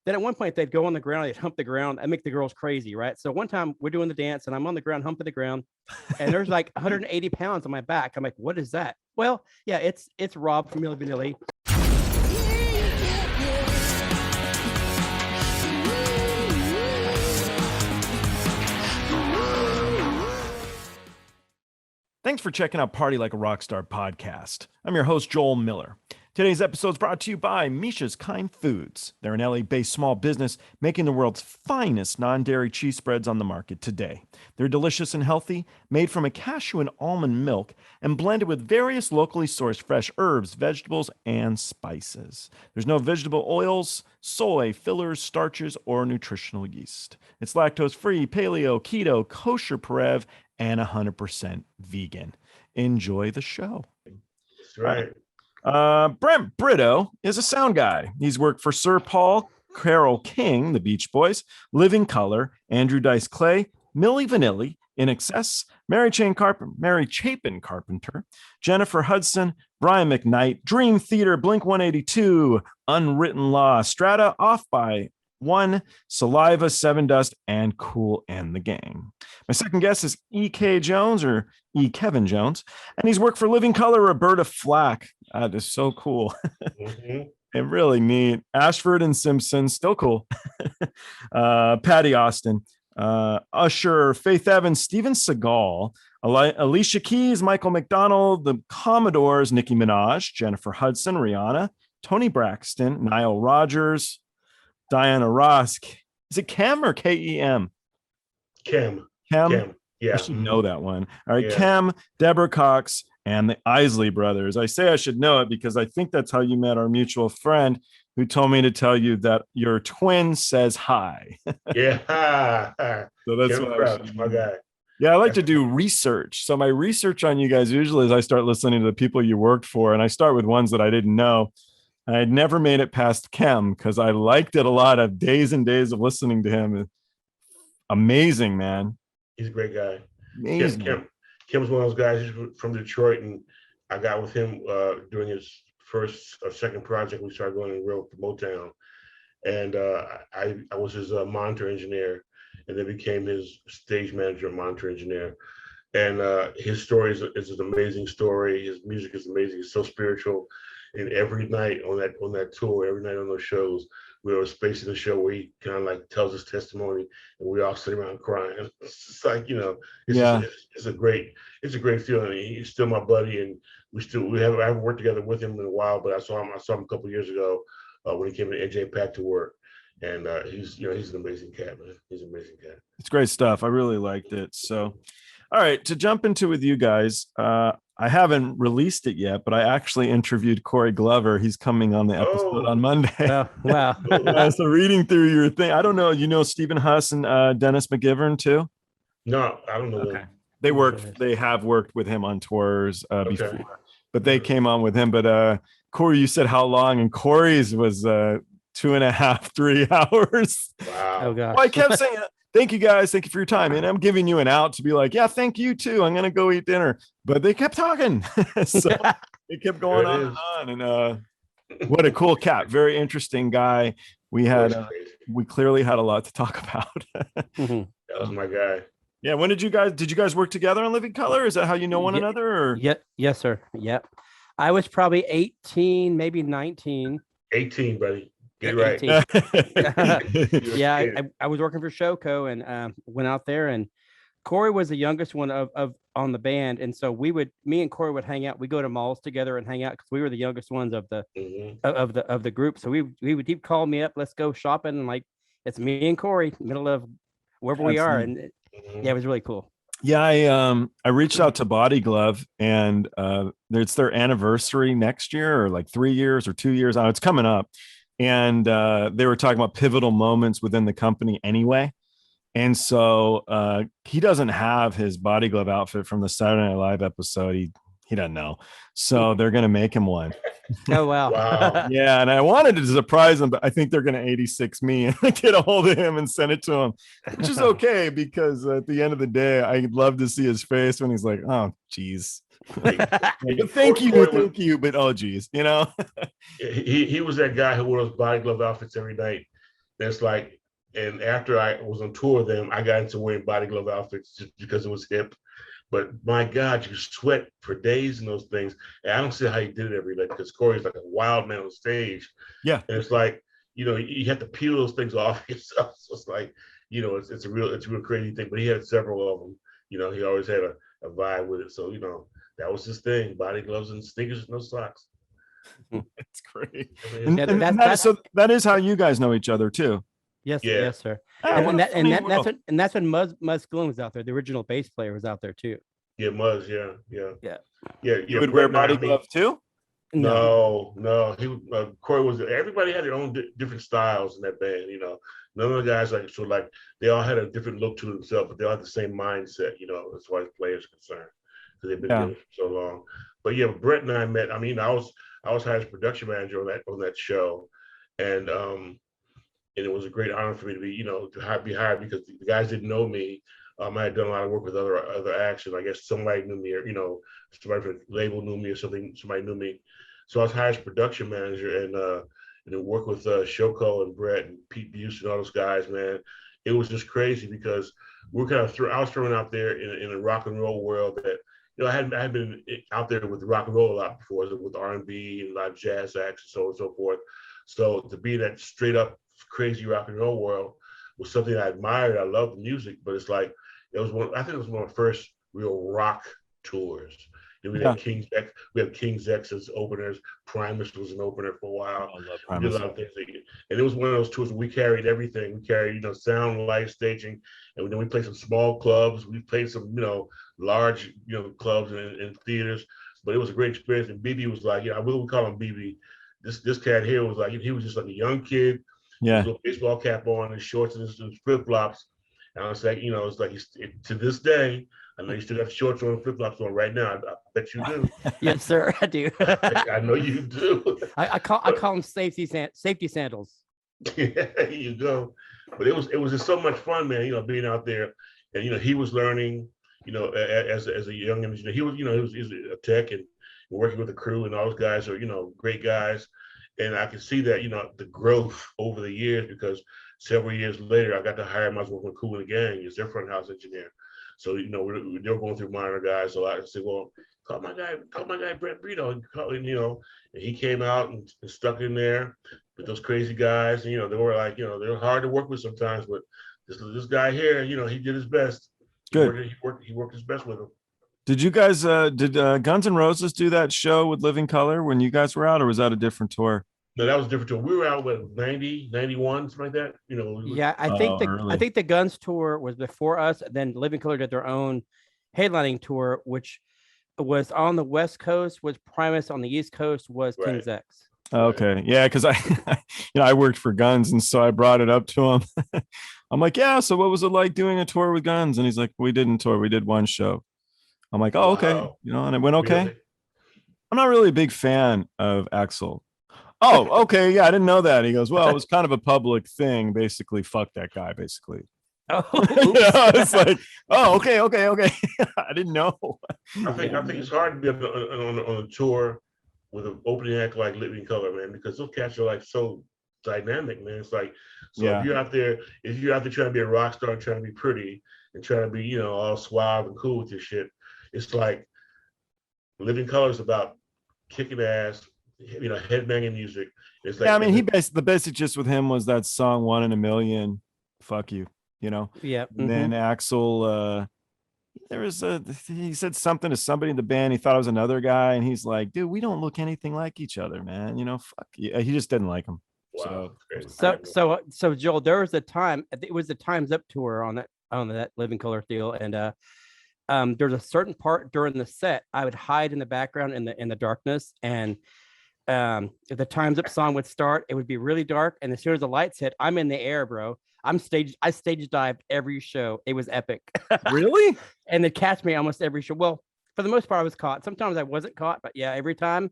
Then at one point they'd go on the ground, they'd hump the ground and make the girls crazy, right? So one time we're doing the dance and I'm on the ground, humping the ground, and there's like 180 pounds on my back. I'm like, what is that? Well, yeah, it's Rob from Milli Vanilli. Thanks for checking out Party Like a Rockstar podcast. I'm your host, Joel Miller. Today's episode is brought to you by Misha's Kind Foods. They're an LA-based small business making the world's finest non-dairy cheese spreads on the market today. They're delicious and healthy, made from a cashew and almond milk, and blended with various locally sourced fresh herbs, vegetables, and spices. There's no vegetable oils, soy, fillers, starches, or nutritional yeast. It's lactose-free, paleo, keto, kosher Parev, and 100% vegan. Enjoy the show. That's right. Brent Brito is a sound guy. He's worked for Sir Paul, Carole King, the Beach Boys, Living Colour, Andrew Dice Clay, Milli Vanilli, INXS, Mary Chapin Carpenter, Jennifer Hudson, Brian McKnight, Dream Theater, Blink 182, Unwritten Law, Strata, Off by One, Saliva, Sevendust, and Kool and the Gang. My second guest is E.K. Jones, or E. Kevin Jones, and he's worked for Living Colour, Roberta Flack. That is so cool. Mm-hmm. And really neat. Ashford and Simpson, still cool. Patty Austin, Usher, Faith Evans, Steven Seagal, Alicia Keys, Michael Mcdonald, the Commodores, Nicki Minaj, Jennifer Hudson, Rihanna, Toni Braxton, Nile Rodgers, Diana Ross. Is it Kem or Kem? Kem. Yeah. I should know that one. All right. Yeah. Kem, Deborah Cox, and the Isley brothers. I say I should know it because I think that's how you met our mutual friend who told me to tell you that your twin says hi. Yeah. So that's Kenneth what Crouch, my guy. Yeah, I like to do research. So my research on you guys usually is I start listening to the people you worked for, and I start with ones that I didn't know. I had never made it past Kem because I liked it a lot. Of days and days of listening to him. Amazing, man. He's a great guy. Amazing. Kim's one of those guys. He's from Detroit, and I got with him during his first or second project. We started going and wrote for Motown, and I was his monitor engineer, and then became his stage manager, monitor engineer. And his story is an amazing story. His music is amazing. It's so spiritual. And every night on that tour, every night on those shows, we have a space in the show where he kind of like tells his testimony, and we all sit around crying. It's like, it's a great feeling. He's still my buddy, and I haven't worked together with him in a while, but I saw him a couple of years ago when he came to NJ Pack to work, and he's an amazing cat, man. He's an amazing cat. It's great stuff. I really liked it. So, all right, to jump into with you guys, I haven't released it yet, but I actually interviewed Corey Glover. He's coming on the episode on Monday. Oh, wow. So reading through your thing, I don't know, Stephen Huss and Dennis McGivern too? No, I don't know. Okay. They have worked with him on tours before, but they Mm-hmm. came on with him. But Corey, you said how long? And Corey's was 2.5, 3 hours. Wow. Oh, gosh. Well, I kept saying, thank you guys. Thank you for your time. And I'm giving you an out to be like, yeah, thank you too. I'm going to go eat dinner. But they kept talking. So it kept going on and on. And what a cool cat. Very interesting guy. We clearly had a lot to talk about. Mhm. That was my guy. Yeah. When did you guys work together on Living Colour? Is that how you know one another? Or? Yes, sir. Yep. I was probably 18, maybe 19. 18, buddy. Get 18. right. Yeah, I was working for Showco and went out there, and Corey was the youngest one of on the band, and so me and Corey would hang out. We go to malls together and hang out because we were the youngest ones of the of the group. So he'd call me up, let's go shopping, and like it's me and Corey, middle of wherever we are, and yeah, it was really cool. Yeah, I reached out to Body Glove, and it's their anniversary next year, or like 3 years or 2 years. It's coming up. And they were talking about pivotal moments within the company anyway. And so he doesn't have his Body Glove outfit from the Saturday Night Live episode. He doesn't know. So they're going to make him one. Oh, wow. Wow. Yeah. And I wanted to surprise him, but I think they're going to 86 me and get a hold of him and send it to him, which is okay because at the end of the day, I'd love to see his face when he's like, oh, geez. Thank you, but oh geez, he was that guy who wore those Body Glove outfits every night it's like, and after I was on tour with them, I got into wearing body glove outfits just because it was hip. But my God, you sweat for days in those things. And I don't see how he did it every day because Corey's like a wild man on stage. Yeah. And it's like, you have to peel those things off yourself. So it's like, it's a real crazy thing. But he had several of them. He always had a vibe with it. So, that was his thing: body gloves and sneakers, no socks. It's great. I mean, So that is how you guys know each other too. Yes, Yeah. yes, sir. Oh, That's when Muzz Glynn was out there. The original bass player was out there too. Yeah, Muzz, yeah. You would wear body glove too? No. Corey everybody had their own different styles in that band. None of the guys they all had a different look to themselves, but they all had the same mindset. As far as players are concerned, because they've been together for so long. But yeah, Brent and I met. I mean, I was hired as production manager on that show, and it was a great honor for me to be hired because the guys didn't know me. I had done a lot of work with other acts, and I guess somebody knew me, or somebody from the label knew me, or something. Somebody knew me, so I was hired as production manager, and work with Shoko and Brett and Pete Buse and all those guys. Man, it was just crazy because we're kind of I was thrown out there in a rock and roll world that I had been out there with rock and roll a lot before, with R&B and a lot of jazz acts and so on and so forth. So to be in that straight up crazy rock and roll world was something I admired. I loved the music, but it's like I think it was one of my first real rock tours. And we had King's X as openers. Primus was an opener for a while. I love We did a lot of things, and it was one of those tours where we carried everything. We carried sound, light, staging, and then we played some small clubs. We played some large clubs and theaters. But it was a great experience. And BB was like, I really would call him BB. This cat here was like, he was just like a young kid. Yeah. With a little baseball cap on, his shorts and his flip flops. And I was like, it's like to this day, I know you still got shorts on and flip flops on right now. I bet you do. Yes, sir, I do. I know you do. I call them safety sandals. Yeah, there you go. But it was just so much fun, man. Being out there, and he was learning. As a young engineer, he was a tech and working with the crew, and all those guys are great guys. And I can see that, the growth over the years, because several years later, I got to hire him. I was working with Kool the Gang as their front house engineer. So, they're going through minor guys. So I said, well, call my guy Brent Brito. And he came out and stuck in there with those crazy guys. And, they were like, they were hard to work with sometimes, but this guy here, he did his best. Good. He worked his best with him. Did you guys, did Guns N' Roses do that show with Living Color when you guys were out, or was that a different tour? No, that was a different tour. We were out with 90, 91, something like that. Yeah, I think the Guns tour was before us. Then Living Color did their own headlining tour, which was on the West Coast, was Primus. On the East Coast was King's X. Okay, yeah, because I worked for Guns, and so I brought it up to him. I'm like, yeah, so what was it like doing a tour with Guns? And he's like, we didn't tour, we did one show. I'm like, oh, okay. Wow. And it went okay. Really? I'm not really a big fan of Axl. Oh, okay. Yeah, I didn't know that. He goes, well, it was kind of a public thing. Basically, fuck that guy, basically. Oh, it's like, oh, okay. I didn't know. I think it's hard to be on a tour with an opening act like Living Color, man, because those cats are like so dynamic, man. It's like, so if you're out there trying to be a rock star, trying to be pretty, and trying to be, all suave and cool with your shit, it's like Living Color is about kicking ass, headbanging music. It's like, yeah, I mean, the basic gist with him was that song "One in a Million," fuck you, Yeah. And then Axl, he said something to somebody in the band. He thought it was another guy, and he's like, "Dude, we don't look anything like each other, man. Fuck you." He just didn't like him. wow. So Joel, there was a time, it was the Time's Up tour on that Living Color deal, and there's a certain part during the set I would hide in the background in the darkness, and if the Time's Up song would start, it would be really dark, and as soon as the lights hit, I'm in the air, bro. I stage dived every show. It was epic. Really? And they'd catch me almost every show. Well, for the most part, I was caught. Sometimes I wasn't caught, but yeah, every time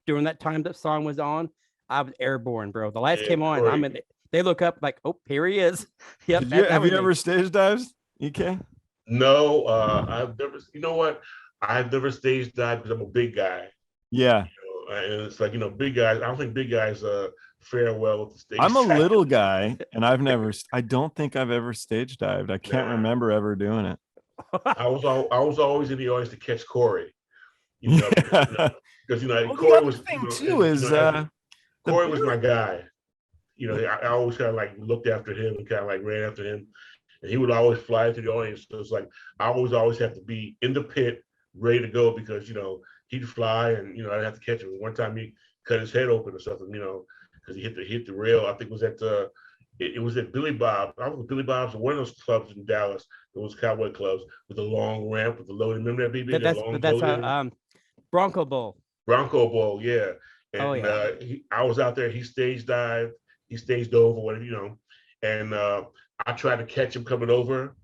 during that time that song was on, I was airborne, bro. The lights came on, and I'm in. They look up like, oh, here he is. Yep. Have you ever stage dived, EK? No, I've never. You know what? I've never stage dived because I'm a big guy. Yeah. And it's like, big guys. I don't think big guys farewell with the stage. I'm a little guy, and I don't think I've ever stage dived. I can't remember ever doing it. I was always in the audience to catch Corey. Because Well, Corey the was other thing too is Corey was my guy. I always kind of like looked after him and kind of like ran after him, and he would always fly into the audience. So it's like I always have to be in the pit, ready to go because he'd fly and I'd have to catch him. One time he cut his head open or something, because he hit the rail. I think it was at it was at Billy Bob. I was with Billy Bob's, one of those clubs in Dallas, those cowboy clubs with a long ramp with the loading. Remember that, BB? That's Bronco Bowl. Bronco Bowl, yeah. And I was out there. He stage dived. He staged over, whatever, and I tried to catch him coming over,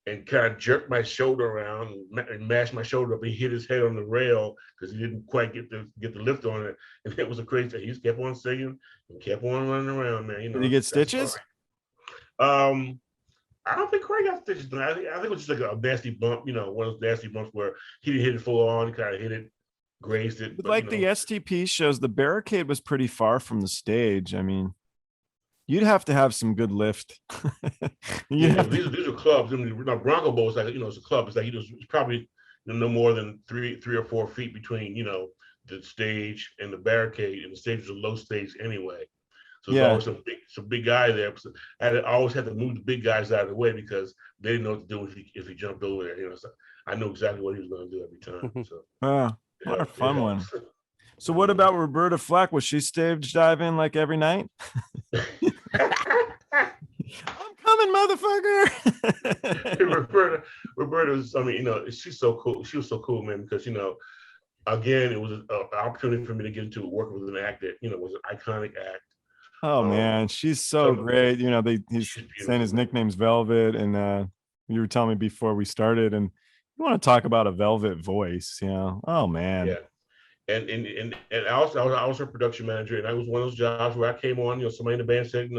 and kind of jerked my shoulder around and mashed my shoulder up. He hit his head on the rail because he didn't quite get the lift on it, and it was a crazy thing. He just kept on singing and kept on running around, man. Did he get stitches? I don't think Corey got stitches. I think it was just like a nasty bump, one of those nasty bumps where he didn't hit it full on. He kind of hit it, grazed it. But like the STP shows, the barricade was pretty far from the stage. I mean, you'd have to have some good lift. These are clubs. I mean, Bronco Bowl is like, it's a club. It's like it's probably no more than three or 4 feet between, the stage and the barricade, and the stage is a low stage anyway. So there's always some big guy there. So I always had to move the big guys out of the way because they didn't know what to do if he jumped over there. So I knew exactly what he was going to do every time. So what a fun one. So what about Roberta Flack? Was she stage diving like every night? I'm coming, motherfucker. Roberta's, she's so cool. She was so cool, man, because, again, it was an opportunity for me to get into working with an act that, was an iconic act. Oh, man, she's so great. He's saying his nickname's Velvet, and you were telling me before we started, and you want to talk about a velvet voice, Oh, man. Yeah. And also I was her production manager, and I was one of those jobs where I came on, somebody in the band said,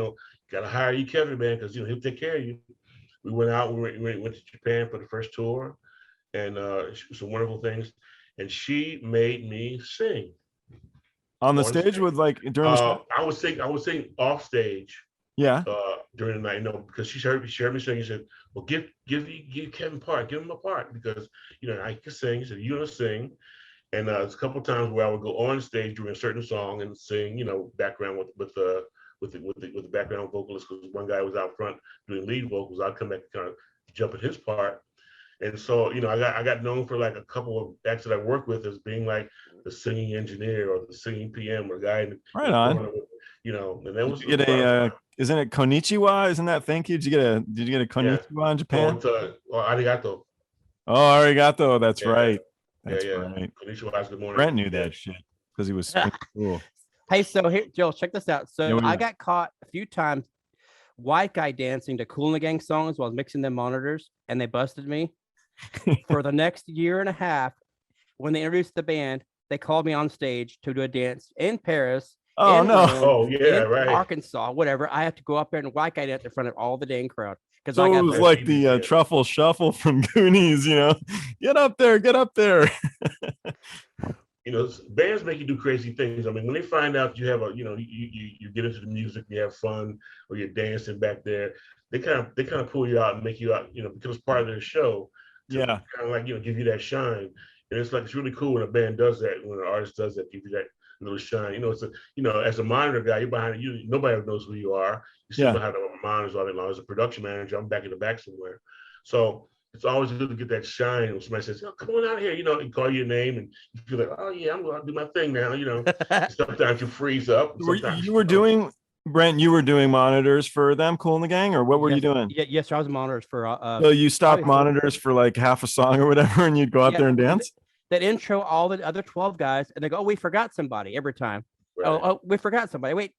got to hire you, Kevin, man, because he'll take care of you. We went out, we went to Japan for the first tour, and some wonderful things. And she made me sing on the stage with during the show? I was singing off stage. Yeah. During the night, because she heard me sing. She said, "Well, give Kevin part, give him a part because I can sing." She said, "You're gonna sing." And there's a couple of times where I would go on stage during a certain song and sing, background with the background vocalist, because one guy was out front doing lead vocals. I'd come back and kind of jump at his part. And so, I got known for like a couple of acts that I worked with as being like the singing engineer or the singing PM or guy. Right on. And that was isn't it Konnichiwa? Isn't that thank you? Did you get a Konnichiwa in Japan? Arigato. Oh, arigato. That's right. That's right. Konnichiwa, good morning. Brent knew that shit because he was cool. Hey, so here, Joel, check this out. So I got caught a few times, white guy dancing to Kool the Gang songs while I was mixing them monitors, and they busted me. For the next year and a half, when they introduced the band, they called me on stage to do a dance in Paris. Oh, no. Rome, oh, yeah, right. Arkansas, whatever. I have to go up there and white guy dance in front of all the dang crowd. So it was like the truffle shuffle from Goonies, get up there. Bands make you do crazy things. I mean, when they find out you have you get into the music, you have fun, or you're dancing back there, they kind of pull you out and make you out, because it's part of their show. Kind of like, give you that shine. And it's really cool when a band does that, when an artist does that, give you that little shine. As a monitor guy, you're behind you. Nobody knows who you are. You sit behind the monitors all day long. As a production manager, I'm back in the back somewhere. So it's always good to get that shine. When somebody says, "Come on out here," and call your name, and you feel like, "Oh yeah, I'm going to do my thing now." Sometimes you freeze up. You were doing, Brent. You were doing monitors for them, Kool the Gang, or what were you doing? Yes, I was monitors for. So you stopped monitors for like half a song or whatever, and you'd go out there and dance. That intro all the other 12 guys, and they go, "Oh, we forgot somebody," every time. Right. Oh, we forgot somebody. Wait,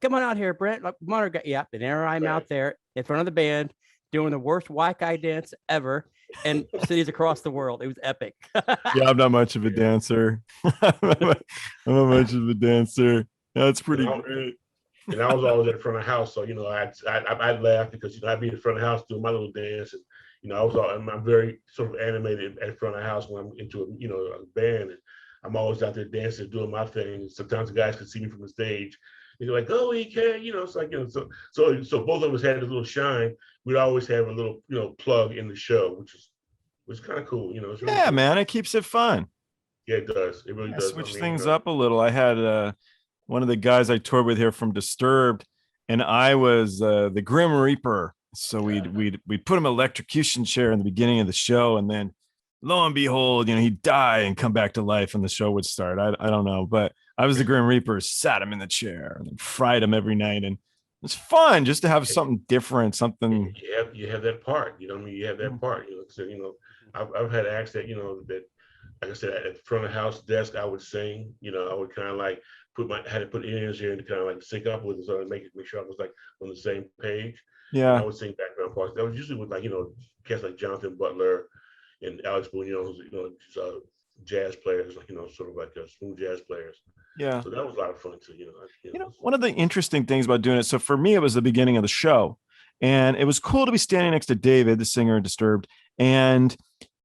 come on out here, Brent. Monitor guy. Yeah, and there I'm out there in front of the band doing the worst white guy dance ever, and cities across the world. It was epic. Yeah, I'm not much of a dancer. That's pretty great. And I was always at front of house, so I'd laugh because I'd be in front of house doing my little dance, and I'm very sort of animated at front of house when I'm into a band, and I'm always out there dancing, doing my thing. Sometimes the guys can see me from the stage, He's like, oh, he can, it's like, so both of us had a little shine. We'd always have a little, plug in the show, which was kind of cool, It's really cool. Man, it keeps it fun. Yeah, it does. It really does. Switch things up a little. I had one of the guys I toured with here from Disturbed, and I was the Grim Reaper. So we'd put him in an electrocution chair in the beginning of the show, and then lo and behold, he'd die and come back to life, and the show would start. I don't know, but I was the Grim Reaper, sat him in the chair, and fried him every night, and it's fun just to have something different, something. You have that part. You have that part. So I've had acts that that, like I said, at the front of the house desk, I would sing. I would kind of like had to put ears here to kind of like sync up with it, so to make sure I was like on the same page. Yeah. And I would sing background parts. That was usually with cats like Jonathan Butler and Alex Boone, who's jazz players, like sort of like smooth jazz players. Yeah. So that was a lot of fun too. One of the interesting things about doing it. So for me, it was the beginning of the show, and it was cool to be standing next to David, the singer in Disturbed, and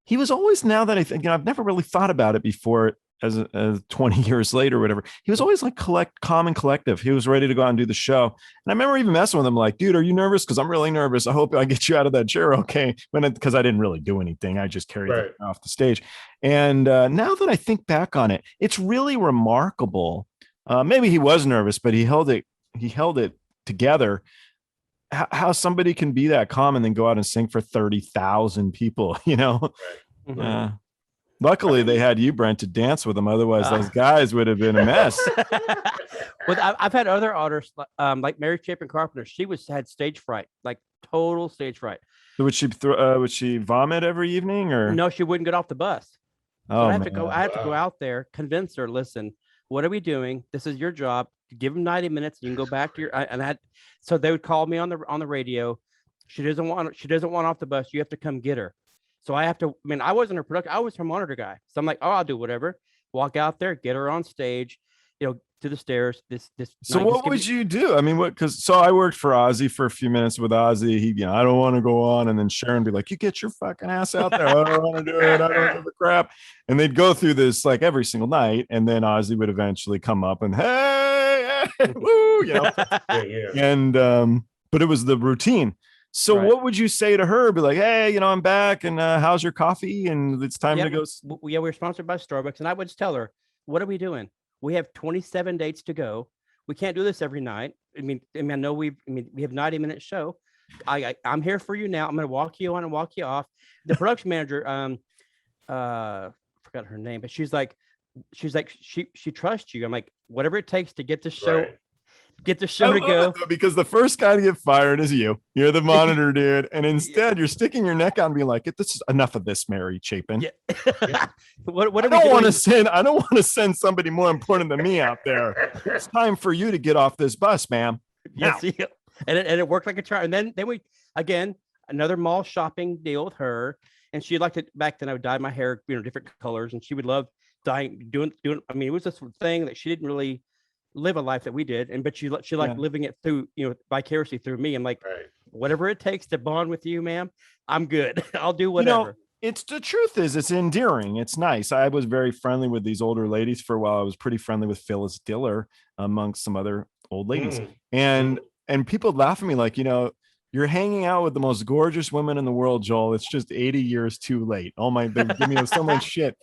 he was always, now that I think, I've never really thought about it before as 20 years later or whatever, he was always like calm and collective. He was ready to go out and do the show. And I remember even messing with him like, dude, are you nervous? Because I'm really nervous. I hope I get you out of that chair. Okay. Because I didn't really do anything. I just carried it off the stage. And now that I think back on it, it's really remarkable. Maybe he was nervous, but he held it together. How somebody can be that calm and then go out and sing for 30,000 people, Mm-hmm. Luckily, they had you, Brent, to dance with them. Otherwise, those guys would have been a mess. Well, I've had other artists, like Mary Chapin Carpenter. She had stage fright, like total stage fright. So would she vomit every evening, or no? She wouldn't get off the bus. So I have to go out there, convince her. Listen, what are we doing? This is your job. Give them 90 minutes. You can go back to your. So they would call me on the radio. She doesn't want off the bus. You have to come get her. So I have to, I wasn't her production. I was her monitor guy. So I'm like, oh, I'll do whatever. Walk out there, get her on stage, to the stairs. So what would you do? So I worked for Ozzy for a few minutes with Ozzy. He, I don't want to go on. And then Sharon would be like, you get your fucking ass out there. I don't want to do it. I don't give a crap. And they'd go through this like every single night. And then Ozzy would eventually come up and, hey, woo, And, but it was the routine. So what would you say to her? Be like, hey, I'm back, and how's your coffee? And it's time to go. Yeah, we're sponsored by Starbucks, and I would just tell her, what are we doing? We have 27 dates to go. We can't do this every night. I know we have 90-minute show. I'm here for you now. I'm going to walk you on and walk you off. The production manager, forgot her name, but she's like, she trusts you. I'm like, whatever it takes to get the show. Right. Get the show to go, because the first guy to get fired is you. You're the monitor dude, and instead you're sticking your neck out and being like, "This is enough of this, Mary Chapin." Yeah. What I don't want to send somebody more important than me out there. It's time for you to get off this bus, ma'am. Yes, yeah. And it worked like a charm. And then we again another mall shopping deal with her, and she liked it back then. I would dye my hair, different colors, and she would love doing. It was this thing that she didn't really live a life that we did, but she liked living it through, vicariously through me. I'm like, whatever it takes to bond with you, ma'am, I'm good. I'll do whatever. It's the truth is it's endearing. It's nice. I was very friendly with these older ladies for a while. I was pretty friendly with Phyllis Diller amongst some other old ladies. And people laugh at me like, you're hanging out with the most gorgeous women in the world, Joel. It's just 80 years too late. They give me so much shit.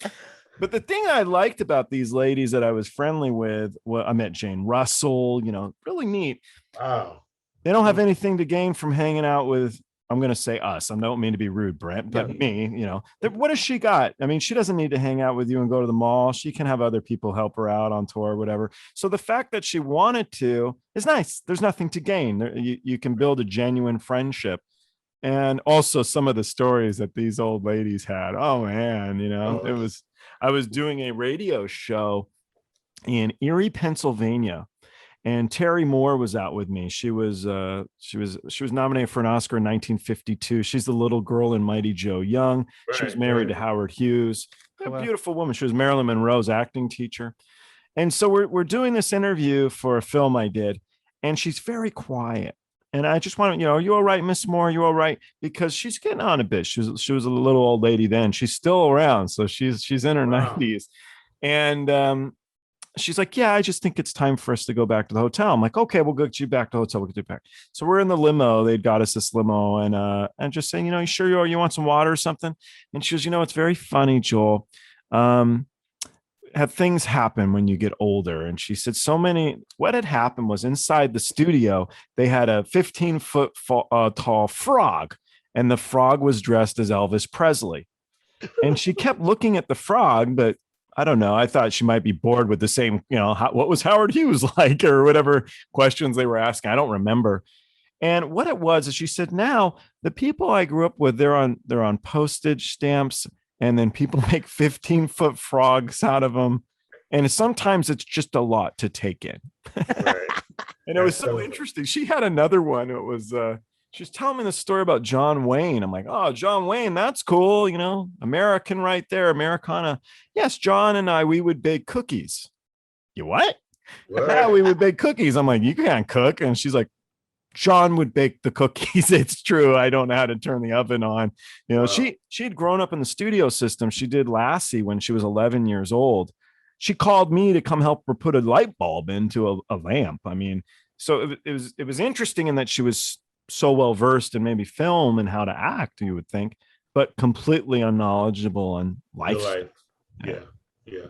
But the thing I liked about these ladies that I was friendly with, I met Jane Russell, really neat. Wow. They don't have anything to gain from hanging out with, I'm going to say us. I don't mean to be rude, Brent, but me, what has she got? She doesn't need to hang out with you and go to the mall. She can have other people help her out on tour or whatever. So the fact that she wanted to is nice. There's nothing to gain. You can build a genuine friendship. And also some of the stories that these old ladies had. Oh man, I was doing a radio show in Erie, Pennsylvania, and Terry Moore was out with me. She was nominated for an Oscar in 1952. She's the little girl in Mighty Joe Young. She was married to Howard Hughes. A beautiful woman. She was Marilyn Monroe's acting teacher. And so we're doing this interview for a film I did, and she's very quiet. And I just want to, are you all right, Miss Moore? Are you all right? Because she's getting on a bit. She was a little old lady then. She's still around. So she's in her 90s. And she's like, yeah, I just think it's time for us to go back to the hotel. I'm like, okay, we'll get you back to the hotel. We'll get you back. So we're in the limo. They'd got us this limo and just saying, you sure you want some water or something? And she goes, it's very funny, Joel. Have things happen when you get older? And she said, what had happened was inside the studio, they had a 15-foot tall frog, and the frog was dressed as Elvis Presley. And she kept looking at the frog, but I don't know. I thought she might be bored with the same, what was Howard Hughes like, or whatever questions they were asking. I don't remember. And what it was is she said, now the people I grew up with, they're on postage stamps, and then people make 15-foot frogs out of them. And sometimes it's just a lot to take in. Right. And it was so interesting. She had another one. It was, she was telling me the story about John Wayne. I'm like, oh, John Wayne, that's cool. American right there, Americana. Yes, John and I, we would bake cookies. You what? Yeah, we would bake cookies. I'm like, you can't cook. And she's like, John would bake the cookies. It's true. I don't know how to turn the oven on. Wow. She'd grown up in the studio system. She did Lassie when she was 11 years old. She called me to come help her put a light bulb into a lamp. I mean, so it was interesting in that she was so well versed in maybe film and how to act, you would think, but completely unknowledgeable on life. Yeah.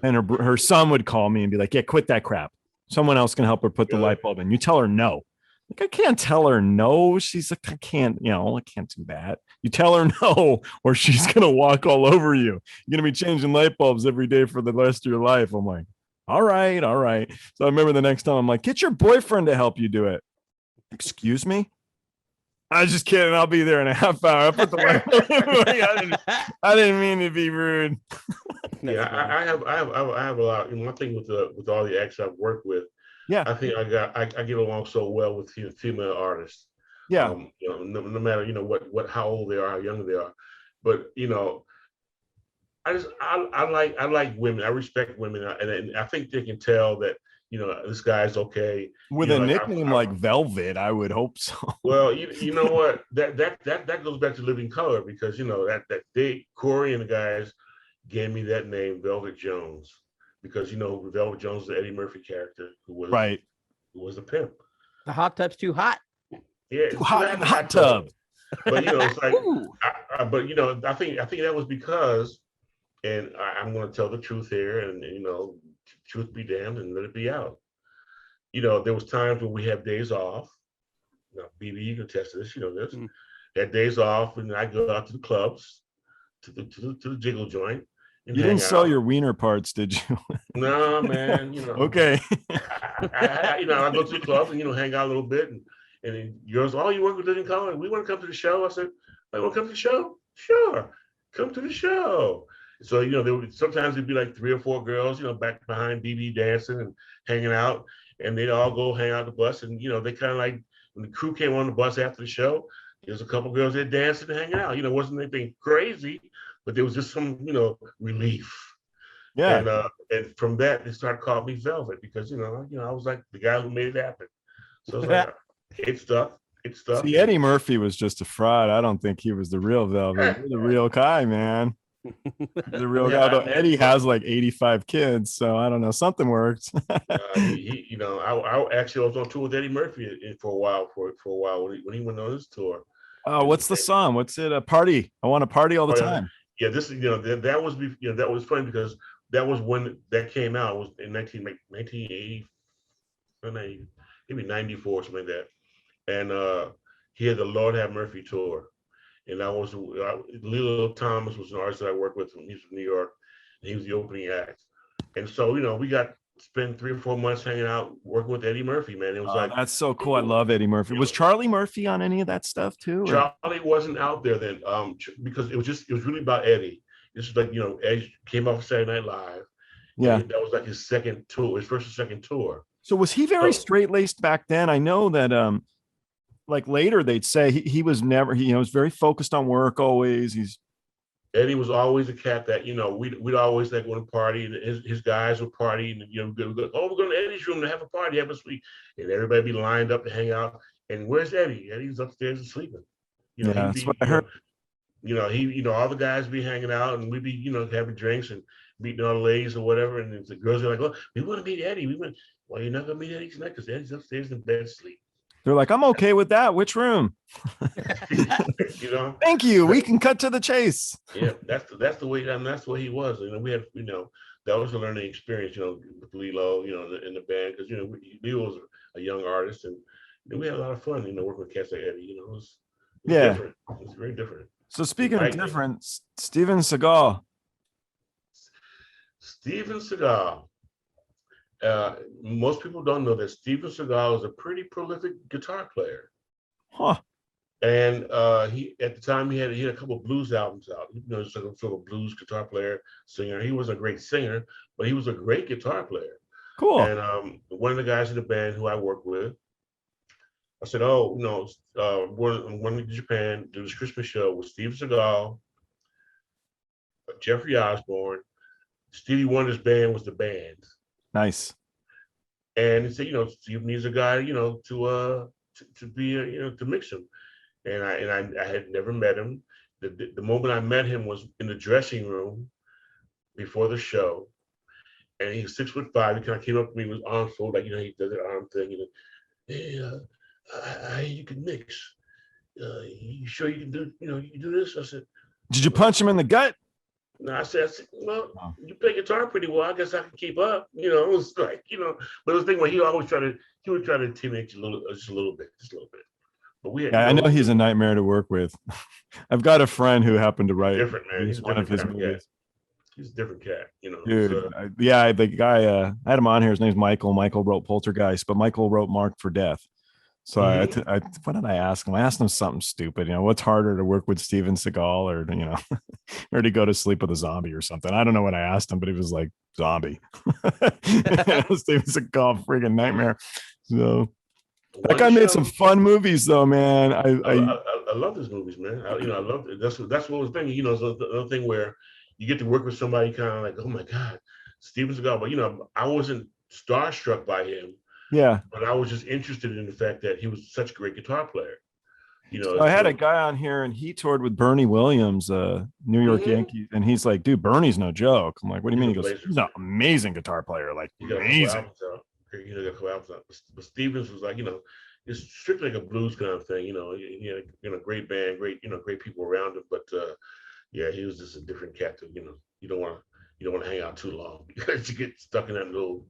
And her son would call me and be like, yeah, quit that crap. Someone else can help her put the light bulb in. You tell her no. Like, I can't tell her no. She's like, I can't do that. You tell her no, or she's going to walk all over you. You're going to be changing light bulbs every day for the rest of your life. I'm like, all right. So I remember the next time I'm like, get your boyfriend to help you do it. Excuse me? I was just kidding. I'll be there in a half hour. I put the light bulb. I didn't mean to be rude. Yeah, I have a lot. One thing with all the acts I've worked with, yeah, I think I get along so well with female artists. Yeah, no matter how old they are, how young they are, but I like women. I respect women, and I think they can tell that this guy's okay. With a nickname like Velvet, I would hope so. Well, you know what, that goes back to Living Color, because that Corey and the guys gave me that name, Velvet Jones, because Velvet Jones is the Eddie Murphy character who was a pimp. The hot tub's too hot. Yeah, too hot in the hot tub. But it's like, I think that was because, and I'm going to tell the truth here, and truth be damned, and let it be out. There was times when we have days off. BB, you can attest to this. This. Had days off, and I go out to the clubs, to the jiggle joint. You didn't sell your wiener parts, did you? No, man. Okay. I go to the club and hang out a little bit, and then girls, oh, you work with Living Color? We want to come to the show. I said, I want to come to the show. Sure, come to the show. So sometimes it'd be like 3 or 4 girls, back behind BB dancing and hanging out, and they'd all go hang out the bus, and they kind of like, when the crew came on the bus after the show, there's a couple girls there dancing and hanging out. It wasn't anything crazy, but there was just some relief. Yeah. And from that, they started calling me Velvet, because I was like the guy who made it happen. So it's like, it's stuff. See, Eddie Murphy was just a fraud. I don't think he was the real Velvet. You're the real guy, man. The real guy. Although Eddie has like 85 kids, so I don't know, something works. I actually was on tour with Eddie Murphy for a while when he went on his tour. Oh, what's the song? What's it? A party. I want to party all the time. Yeah, this is that was funny, because that was when that came out. It was in 1980, maybe 94, something like that. And he had the Lord Have Mercy tour. And Lilo Thomas was an artist that I worked with. He's from New York, and he was the opening act. And so, we got to spend 3 or 4 months hanging out, working with Eddie Murphy, man. It was that's so cool. I love Eddie Murphy. Was Charlie Murphy on any of that stuff too? Charlie wasn't out there then, because it was really about Eddie. This was like, Eddie came off Saturday Night Live. Yeah. That was like his second tour, his first or second tour. So was he very straight-laced back then? I know that like later they'd say he was never, he was very focused on work always. Eddie was always a cat that, we'd always like go to party, and his guys would party, and we're going to Eddie's room to have a party, have a sleep, and everybody be lined up to hang out. And where's Eddie? Eddie's upstairs and sleeping. That's what I heard. all the guys be hanging out, and we'd be, having drinks and meeting all the ladies or whatever. And the girls are like, "Oh, we want to meet Eddie. Well, you're not gonna meet Eddie tonight because Eddie's upstairs in bed asleep." They're like, I'm okay with that. Which room? Thank you. We can cut to the chase. Yeah, that's the way. That's the way he was. We had, that was a learning experience. With Lilo, in the band, because Lilo was a young artist, and we had a lot of fun. Working with cats like Eddie. It was different. It was very different. So speaking of different, Steven Seagal. Steven Seagal. Most people don't know that Steven Seagal is a pretty prolific guitar player. Huh. And he, at the time, he had a couple of blues albums out. Just like a sort of blues guitar player, singer. He wasn't a great singer, but he was a great guitar player. Cool. And one of the guys in the band who I worked with, I said, "Oh, I'm going to Japan, do this Christmas show with Steve Seagal, Jeffrey Osborne, Stevie Wonder's band was the band." Nice. And he said, Steve needs a guy, to be, to mix him. And I had never met him. The moment I met him was in the dressing room before the show. And he's 6'5". He kind of came up to me with his arms folded, like, he does the arm thing. Hey, you can mix. You sure you can do, you can do this? I said, did you punch him in the gut? No, I said, well, you play guitar pretty well. I guess I can keep up. It was like, but the thing where he would try to intimidate you just a little bit. But I know he's a nightmare to work with. I've got a friend who happened to write different, man. He's one of his movies. Cat. He's a different cat, Dude, the guy, I had him on here. His name's Michael. Michael wrote Poltergeist, but Michael wrote Marked for Death. So what did I ask him? I asked him something stupid. What's harder to work with Steven Seagal or, or to go to sleep with a zombie or something? I don't know what I asked him, but he was like, zombie. Steven Seagal, friggin' nightmare. So that guy made some fun movies though, man. I love his movies, man. I love it. That's what was thinking, it's another thing where you get to work with somebody kind of like, oh my God, Steven Seagal. But, I wasn't starstruck by him. Yeah. But I was just interested in the fact that he was such a great guitar player. So I had a guy on here and he toured with Bernie Williams, New York Yankees. And he's like, dude, Bernie's no joke. I'm like, what do you mean? He goes, he's an amazing guitar player. Like, amazing. But Stevens was like, it's strictly like a blues kind of thing. He had a great band, great people around him. But yeah, he was just a different cat. You don't want to hang out too long because you get stuck in that little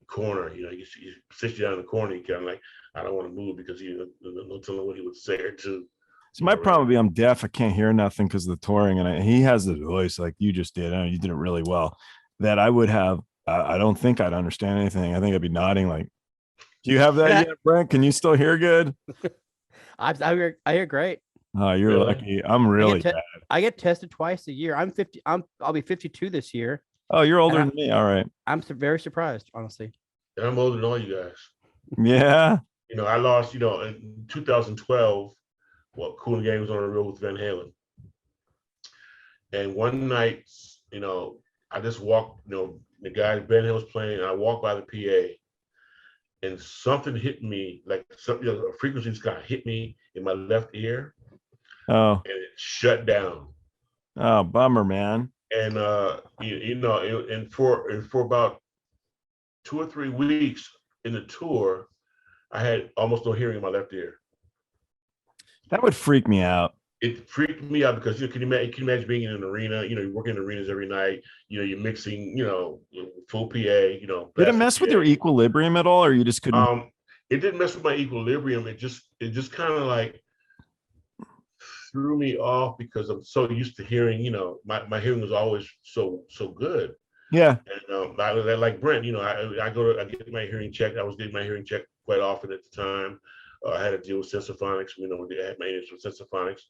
corner. You sit you down in the corner. You kind of like, I don't want to move because no telling what he would say or do. So my problem would be I'm deaf. I can't hear nothing because of the touring, and he has this voice like you just did. You did it really well. That I would have. I don't think I'd understand anything. I think I'd be nodding like, do you have that yet, Brent? Can you still hear good? I hear great. Oh, you're lucky. I'm really bad. I get tested twice a year. I'm 50. I'll be 52 this year. Oh, you're older than me. All right. I'm very surprised, honestly. And I'm older than all you guys. Yeah. I lost, in 2012, Kool the Gang was on the road with Van Halen. And one night, I just walked, the guy Van Halen was playing, and I walked by the PA, and something hit me, like something, a frequency just kind of hit me in my left ear. Oh. And it shut down. Oh, bummer, man. And and for about 2 or 3 weeks in the tour, I had almost no hearing in my left ear. That would freak me out. It freaked me out because can you imagine being in an arena? You're working in arenas every night. You're mixing, full PA. Did it mess with your equilibrium at all, or you just couldn't? It didn't mess with my equilibrium. It just kind of like threw me off because I'm so used to hearing. My hearing was always so good. Yeah. And I like Brent. I get my hearing checked. I was getting my hearing checked quite often at the time. I had to deal with sensophonics. I had my issues with sensophonics.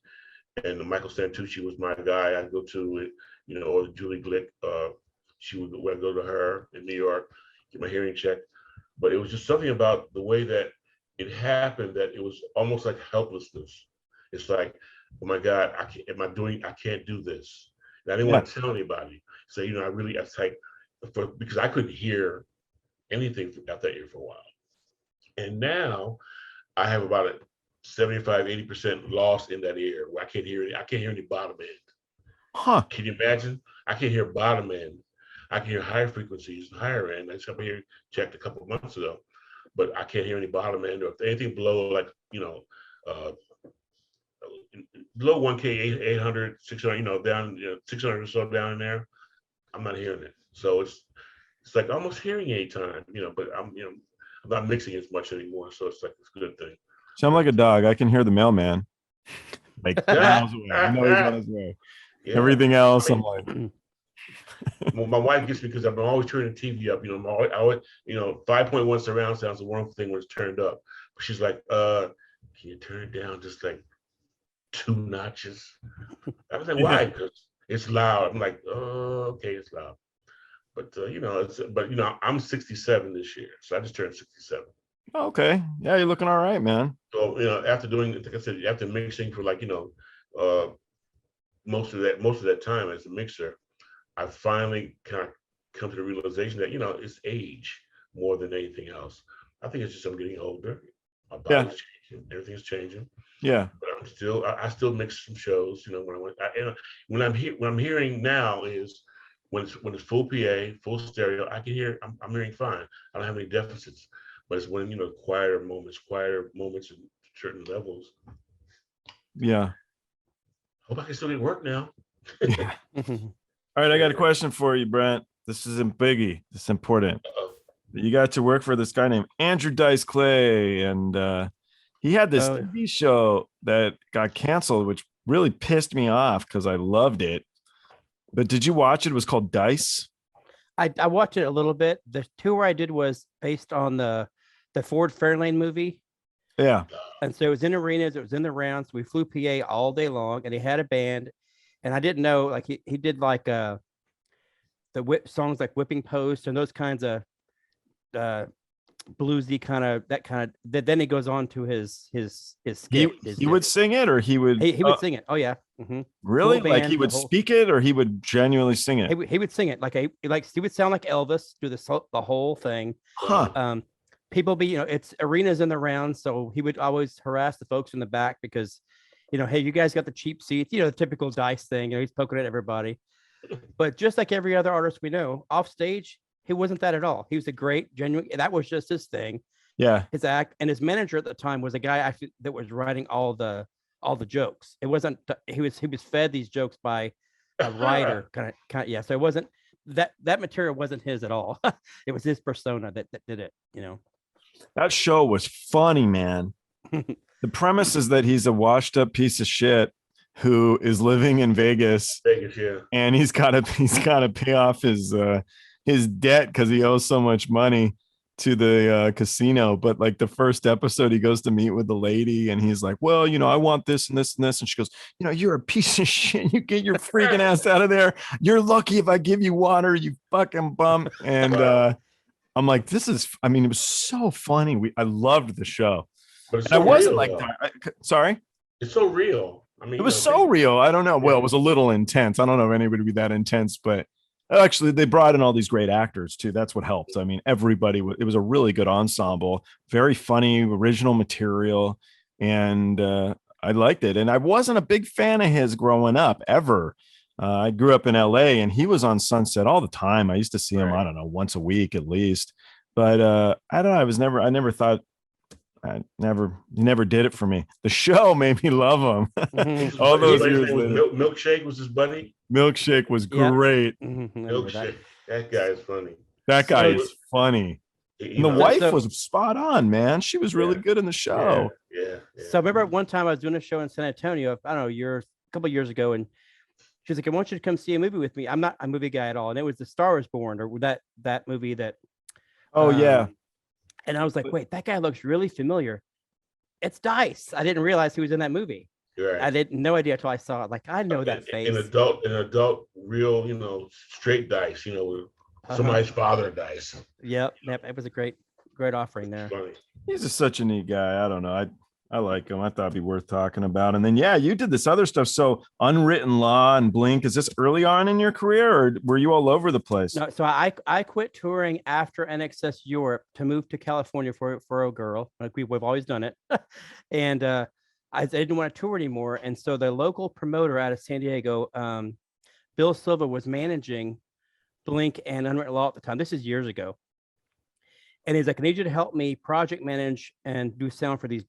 And Michael Santucci was my guy. I'd go to it, or Julie Glick. She would go to her in New York, get my hearing checked. But it was just something about the way that it happened that it was almost like helplessness. It's like, oh my God, I can't do this. And I didn't want to tell anybody. So, because I couldn't hear anything out that ear for a while. And now I have about 75, 80% lost in that ear where I can't hear any bottom end. Huh. Can you imagine? I can hear bottom end. I can hear higher frequencies and higher end. That's something here checked a couple of months ago, but I can't hear any bottom end or if anything below like, below 1K, 800, 600, down 600 or so down in there, I'm not hearing it. So it's like almost hearing aid time, but I'm not mixing as much anymore. So it's like it's a good thing. Sound like a dog. I can hear the mailman like miles away. I know he's on his way. Yeah. Everything else, I'm like. Well, my wife gets me because I'm always turning the TV up. I'm always 5.1 surround sound's the wrong thing when it's turned up. But she's like, can you turn it down just like 2 notches? I was like, why? Because it's loud. I'm like, oh, okay, it's loud. But I'm 67 this year, so I just turned 67. Okay, yeah, you're looking all right, man. So after doing, like I said, after mixing for like most of that time as a mixer, I finally kind of come to the realization that it's age more than anything else. I think it's just I'm getting older. My body's changing. Everything's changing. Yeah. But I still mix some shows. When I'm hearing now is when it's full PA, full stereo. I can hear. I'm hearing fine. I don't have any deficits. But it's when quieter moments at certain levels. Yeah. Hope I can still get work now. Yeah. All right, I got a question for you, Brent. This isn't biggie. This is important. You got to work for this guy named Andrew Dice Clay, and he had this TV show that got canceled, which really pissed me off because I loved it. But did you watch it? It was called Dice. I watched it a little bit. The tour I did was based on the Ford Fairlane movie. Yeah. And so it was in arenas, it was in the rounds. We flew PA all day long, and he had a band. And I didn't know, like he did like the whip songs like Whipping Post and those kinds of bluesy then he goes on to his skit. He would sing it, or he would sing it. Oh yeah. Mm-hmm. Really? Band, like he would speak it, or he would genuinely sing it? He would sing it he would sound like Elvis through the whole thing. Huh. People it's arenas in the round, so he would always harass the folks in the back because hey, you guys got the cheap seats, the typical Dice thing, he's poking at everybody. But just like every other artist we know, off stage, he wasn't that at all. He was a great, genuine, that was just his thing. Yeah. His act. And his manager at the time was a guy actually that was writing all the jokes. It wasn't, he was fed these jokes by a writer kind of, yeah. So it wasn't, that material wasn't his at all. It was his persona that did it, That show was funny, man. The premise is that he's a washed up piece of shit who is living in Vegas, yeah. And he's got to pay off his debt because he owes so much money to the casino. But like the first episode, he goes to meet with the lady, and he's like, "Well, I want this and this and this," and she goes, "You're a piece of shit. You get your freaking ass out of there. You're lucky if I give you water, you fucking bum." And I'm like, it was so funny. I loved the show. But I wasn't like that. Sorry? It's so real. It was so real. I don't know. Well, it was a little intense. I don't know if anybody would be that intense, but actually they brought in all these great actors too. That's what helped. I mean, everybody, it was a really good ensemble, very funny, original material. And I liked it. And I wasn't a big fan of his growing up ever. I grew up in LA, and he was on Sunset all the time. I used to see him, I don't know, once a week at least. But I don't know. He never did it for me. The show made me love him. Mm-hmm. All those years later. Milkshake was his buddy. Milkshake was great. Mm-hmm. Milkshake. That guy is funny. That guy is funny. And the wife was spot on, man. She was really good in the show. Yeah. So I remember one time I was doing a show in San Antonio, I don't know, a couple of years ago, and she was like, "I want you to come see a movie with me." I'm not a movie guy at all. And it was The Star Is Born, or that movie that. Oh, yeah. And I was like, wait, that guy looks really familiar. It's Dice. I didn't realize he was in that movie. Right. I didn't no idea until I saw it. Like, I know that face. An adult, real, straight Dice, somebody's father Dice. Yep. It was a great offering there. Funny. He's such a neat guy. I don't know. I like him. I thought it'd be worth talking about. And then, yeah, you did this other stuff. So Unwritten Law and Blink, is this early on in your career or were you all over the place? No, so I quit touring after NXS Europe to move to California for a girl. Like we've always done it. And I didn't want to tour anymore. And so the local promoter out of San Diego, Bill Silva, was managing Blink and Unwritten Law at the time. This is years ago. And he's like, I need you to help me project manage and do sound for these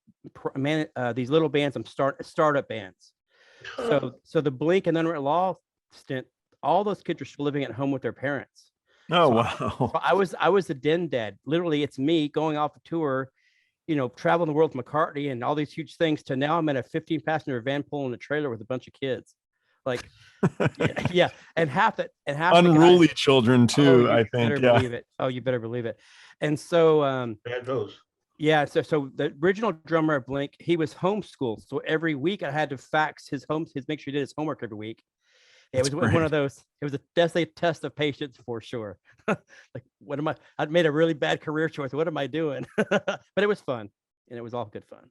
little bands. Startup bands. So the Blink and Unwritten Law stint, all those kids are still living at home with their parents. Oh, So wow. I was the den dad. Literally, it's me going off a tour, traveling the world with McCartney and all these huge things, to now I'm in a 15-passenger van pulling a trailer with a bunch of kids. Like, yeah. And half Unruly children too, I think. Better believe it. Oh, you better believe it. And so Bad those. yeah, so the original drummer of Blink, he was homeschooled. So every week I had to fax his make sure he did his homework every week. It was one of those, it was a test of patience for sure. Like, I'd made a really bad career choice. What am I doing? But it was fun. And it was all good fun.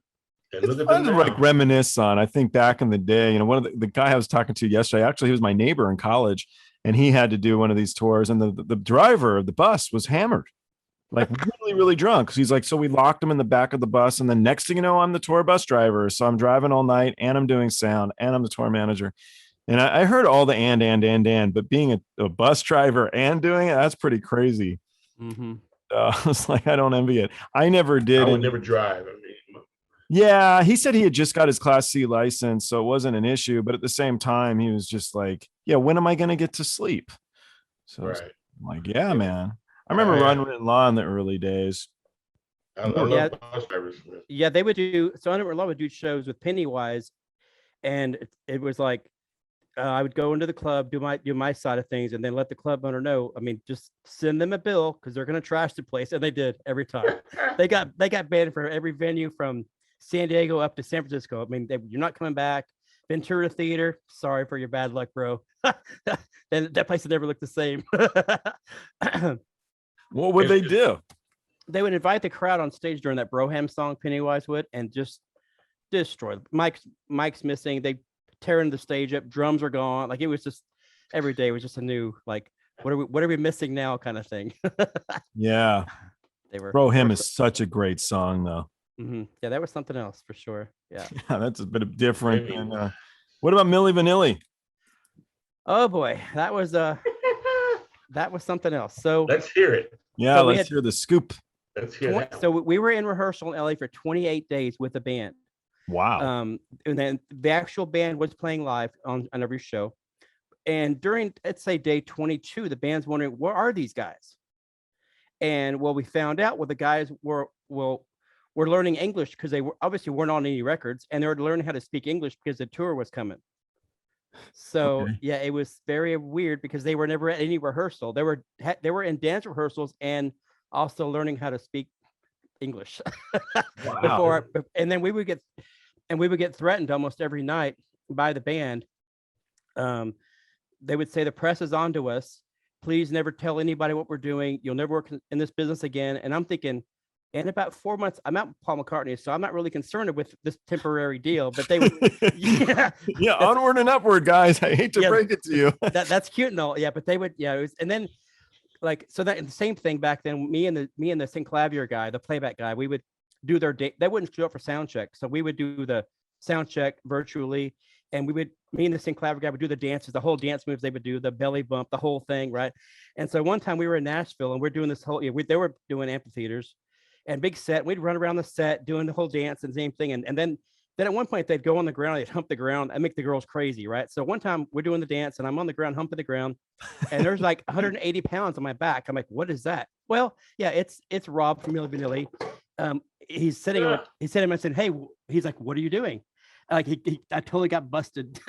It's fun to like reminisce on. I think back in the day, one of the guy I was talking to yesterday, actually, he was my neighbor in college, and he had to do one of these tours, and the driver of the bus was hammered, like really, really drunk. He's like, so we locked him in the back of the bus, and then next thing you know, I'm the tour bus driver. So I'm driving all night, and I'm doing sound, and I'm the tour manager. And I heard all the and, but being a bus driver and doing it, that's pretty crazy. Mm-hmm. I was like, I don't envy it. I never did. I would never drive. Yeah, he said he had just got his Class C license, so it wasn't an issue. But at the same time, he was just like, yeah, when am I going to get to sleep? So Right. I'm like, yeah, man. I remember Unwritten Law in the early days. I love bus drivers. Yeah, they would do, so Unwritten Law would do shows with Pennywise. And it was like, I would go into the club, do my side of things, and then let the club owner know. I mean, just send them a bill because they're going to trash the place. And they did every time. They got banned for every venue from San Diego up to San Francisco. I mean, you're not coming back. Ventura Theater, sorry for your bad luck, bro. And that place would never look the same. What would they do? They would invite the crowd on stage during that Broham song, Pennywise would, and just destroy. Mike's missing. They tearing the stage up. Drums are gone. Like, it was just, every day was just a new, like, what are we missing now kind of thing. Yeah. Broham is such a great song, though. Mm-hmm. Yeah, that was something else for sure. Yeah. Yeah, that's a bit different. And what about Milli Vanilli? Oh boy, that was something else. So let's hear it. Yeah, so let's hear the scoop. Let's hear so we were in rehearsal in LA for 28 days with the band. Wow. And then the actual band was playing live on every show. And during, let's say, day 22, the band's wondering, where are these guys? And we found out, the guys were learning English because they obviously weren't on any records, and they were learning how to speak English because the tour was coming. So okay. Yeah, it was very weird because they were never at any rehearsal. They were in dance rehearsals and also learning how to speak English. Wow. And then we would get threatened almost every night by the band. They would say, the press is onto us. Please never tell anybody what we're doing. You'll never work in this business again. And I'm thinking, in about 4 months, I'm out with Paul McCartney, so I'm not really concerned with this temporary deal. But they would, yeah, onward and upward, guys. I hate to break it to you. That's cute and all, yeah. But they would, it was, and then, like, so that the same thing back then. Me and the Synclavier guy, the playback guy, we would do their date. They wouldn't show up for sound check, so we would do the sound check virtually, and me and the Synclavier guy would do the dances, the whole dance moves. They would do the belly bump, the whole thing, right? And so one time we were in Nashville, and we're doing this whole. They were doing amphitheaters. And big set, we'd run around the set doing the whole dance and same thing. And then at one point they'd go on the ground, they'd hump the ground and make the girls crazy, right? So one time we're doing the dance and I'm on the ground, humping the ground, and there's like 180 pounds on my back. I'm like, what is that? Well, yeah, it's Rob from Milli Vanilli. He's sitting and said, hey, he's like, what are you doing? Like I totally got busted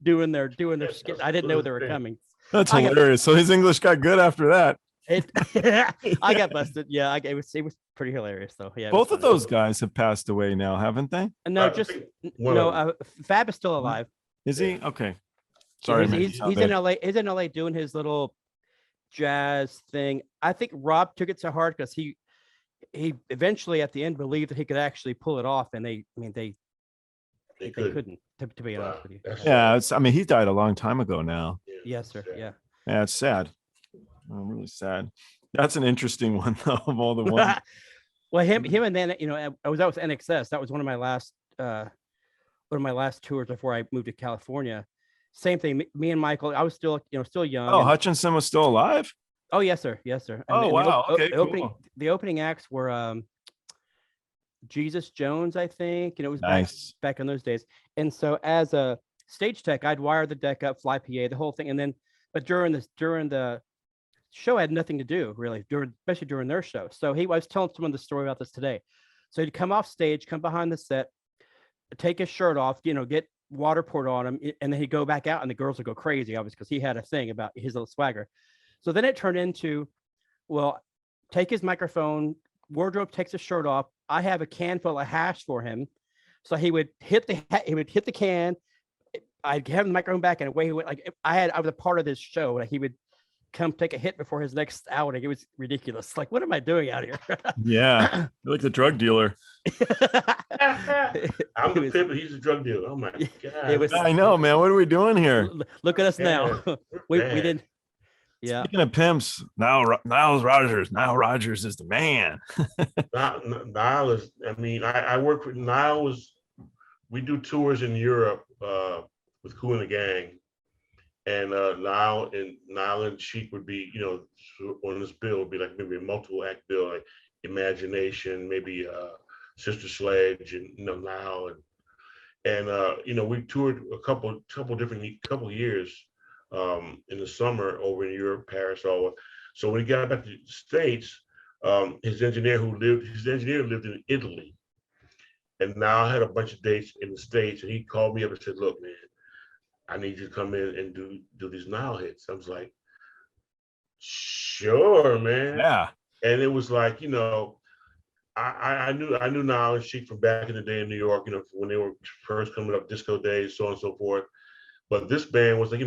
doing their skit. I didn't know they were coming. That's hilarious. So his English got good after that. I got busted. Yeah, it was pretty hilarious though. Yeah, both of those guys have passed away now, haven't they? No, Fab is still alive. Is he? Okay. Sorry, he's in LA. He's in LA doing his little jazz thing. I think Rob took it so hard because he eventually at the end believed that he could actually pull it off, and they couldn't. To be honest with you. Yeah, I mean, he died a long time ago now. Yes, sir. Yeah. Yeah, it's sad. Really sad. That's an interesting one though, of all the ones. Well, him and then I was out with INXS. That was one of my last tours before I moved to California. Same thing. Me and Michael. I was still young. Oh, Hutchinson was still alive? Oh, yes, sir. Yes, sir. Oh, wow. Okay, cool. The opening acts were Jesus Jones, I think. It was nice back in those days. And so as a stage tech, I'd wire the deck up, fly PA, the whole thing. And then, but during the show, I had nothing to do really, especially during their show. So I was telling someone the story about this today. So he'd come off stage, come behind the set, take his shirt off, get water poured on him, and then he'd go back out, and the girls would go crazy, obviously, because he had a thing about his little swagger. So then it turned into, well, take his microphone, wardrobe takes his shirt off. I have a can full of hash for him. So he would hit the can. I'd have the microphone back, and away he went. Like I was a part of this show. Like he would come take a hit before his next outing. It was ridiculous. Like, what am I doing out here? Yeah, you're like the drug dealer. I'm the pimp, he's a drug dealer. Oh my God. I know, man. What are we doing here? Look at us now. we didn't. Yeah. Speaking of pimps, Nile Rodgers is the man. Nile is. I mean, I work with Nile. We do tours in Europe with Kool the Gang, and Nile and Sheik would be, on this bill would be like maybe a multiple act bill, like Imagination, maybe Sister Sledge, and Nile and we toured a couple years. In the summer over in Europe, Paris, all. So when he got back to the States, his engineer lived in Italy, and now I had a bunch of dates in the States, and he called me up and said, "Look, man, I need you to come in and do these Nile hits." I was like, "Sure, man." Yeah. And it was like, I knew Nile and Sheik from back in the day in New York, when they were first coming up, disco days, so on and so forth. But this band was like,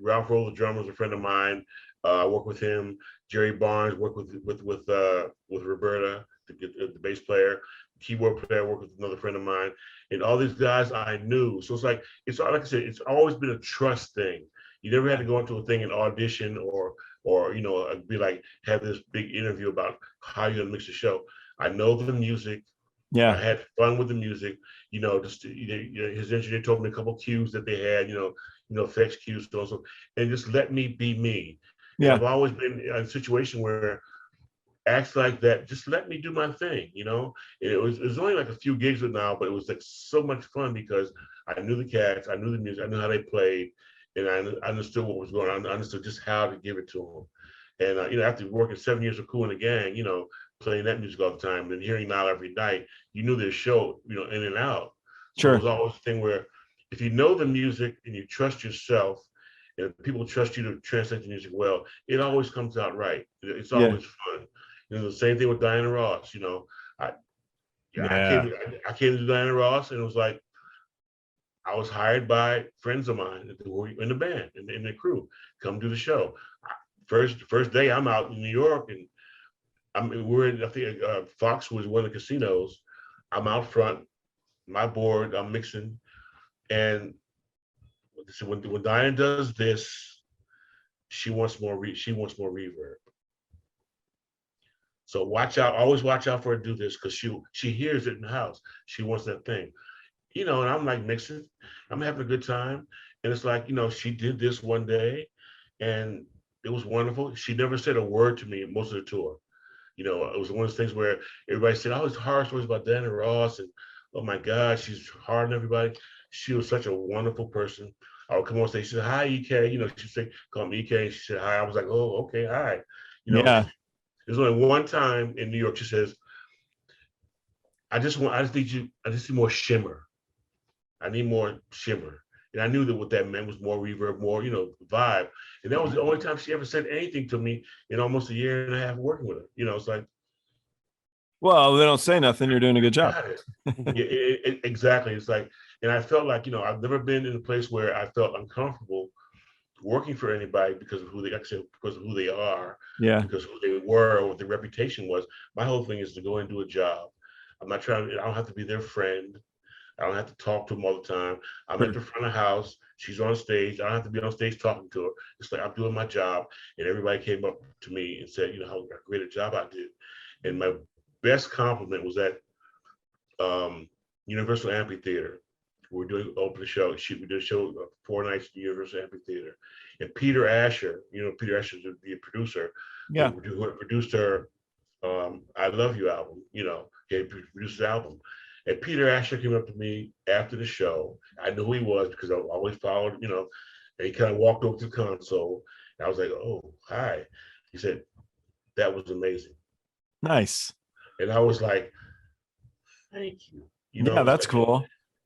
Ralph Roll, the drummer, was a friend of mine. I worked with him. Jerry Barnes worked with Roberta, the bass player. Keyboard player worked with another friend of mine. And all these guys I knew. So it's like I said, it's always been a trust thing. You never had to go into a thing and audition or be like, have this big interview about how you're gonna mix the show. I know the music. Yeah, I had fun with the music. His engineer told me a couple cues that they had, effects cues, also, and just let me be me. Yeah, I've always been in a situation where acts like that, just let me do my thing. It was only like a few gigs with Now, but it was like so much fun because I knew the cats, I knew the music, I knew how they played, and I understood what was going on. I understood just how to give it to them. And after working 7 years with Kool the Gang, playing that music all the time and hearing Nile every night, you knew their show, in and out. So sure. It was always a thing where if you know the music and you trust yourself, and people trust you to translate the music well, it always comes out right. It's always fun. The same thing with Diana Ross. I came to Diana Ross, and it was like I was hired by friends of mine who were in the band and in the crew, come do the show. First day I'm out in New York, and we're in, I think, Fox was one of the casinos. I'm out front, my board, I'm mixing, and when Diane does this, she wants more reverb. So always watch out for her to do this, because she hears it in the house. She wants that thing, and I'm like mixing, I'm having a good time, and it's like, she did this one day, and it was wonderful. She never said a word to me most of the tour. It was one of those things where everybody said, "Oh, it's horror stories about Diana Ross," and oh my God, she's hard on everybody. She was such a wonderful person. I would come on stage, she said, "Hi, EK." She'd say, "Call me EK." And she said, "Hi." I was like, "Oh, okay, hi." Yeah. There's only one time in New York she says, I just need more shimmer. I need more shimmer. And I knew that what that meant was more reverb, more, vibe. And that was the only time she ever said anything to me in almost a year and a half working with her. It's like, well, they don't say nothing, you're doing a good job. Exactly. It's like, and I felt like, I've never been in a place where I felt uncomfortable working for anybody because of who they actually, because of who they are, Yeah. because of who they were, or what their reputation was. My whole thing is to go and do a job. I'm not trying. I don't have to be their friend. I don't have to talk to them all the time. I'm at the front of the house. She's on stage. I don't have to be on stage talking to her. It's like I'm doing my job, and everybody came up to me and said, how great a job I did. And my best compliment was at Universal Amphitheater. We're doing open show. We did a show 4 nights at the Universal Amphitheater, and Peter Asher. Peter Asher is the producer. Yeah. Who produced her "I Love You" album. He produced the album. And Peter Asher came up to me after the show. I knew who he was because I always followed, and he kind of walked over to the console. And I was like, "Oh, hi." He said, "That was amazing." Nice. And I was like, "Thank you." Yeah, that's cool.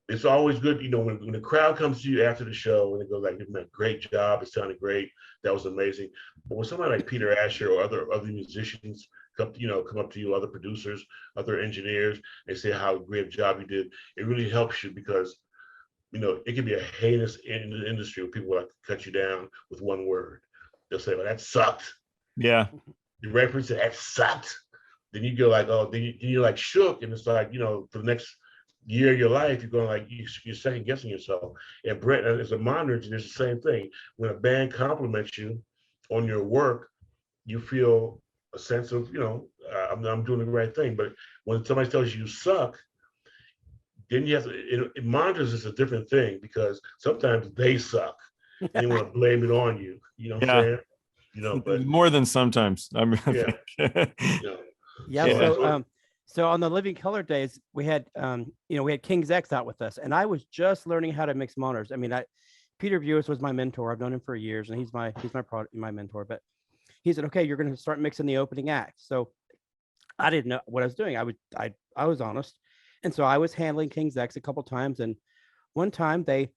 It's always good, when the crowd comes to you after the show and they go like, "Great job, it sounded great, that was amazing." But when somebody like Peter Asher or other musicians come up to you, other producers, other engineers, they say how great a job you did, it really helps you because it can be a heinous industry where people like to cut you down with one word. They'll say, "Well, that sucked." Yeah. The reference to that sucked. Then you go like, "Oh," then you're like shook, and it's like, for the next year of your life, you're going like you're second guessing yourself. And Brent, as a monitor, there's the same thing. When a band compliments you on your work, you feel a sense of, I'm doing the right thing. But when somebody tells you suck, then you have to. It monitors is a different thing because sometimes they suck and they want to blame it on you. You know what I'm saying? But more than sometimes. I mean, yeah. So on the Living Color days, we had King's X out with us, and I was just learning how to mix monitors. I mean, Peter Viewers was my mentor. I've known him for years, and he's my mentor. But he said, "Okay, you're going to start mixing the opening act." So I didn't know what I was doing. I was honest, and so I was handling King's X a couple times. And one time they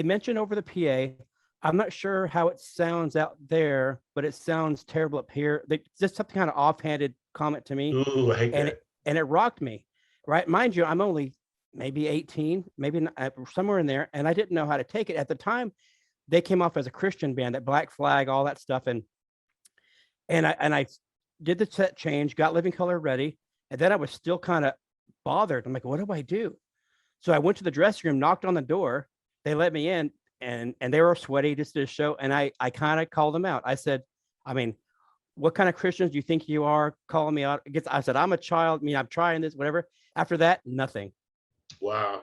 mentioned over the PA, "I'm not sure how it sounds out there, but it sounds terrible up here." They just something kind of offhanded comment to me. Ooh, I hate that. And it rocked me, right? Mind you, I'm only maybe 18, maybe not, somewhere in there, and I didn't know how to take it. At the time, they came off as a Christian band, that Black Flag, all that stuff, and I did the set change, got Living Color ready, and then I was still kind of bothered. I'm like, what do I do? So I went to the dressing room, knocked on the door. They let me in, and they were sweaty, just did a show, and I kind of called them out. I said, "What kind of Christians do you think you are calling me out?" I said, "I'm a child. I'm trying this, whatever." After that, nothing. Wow.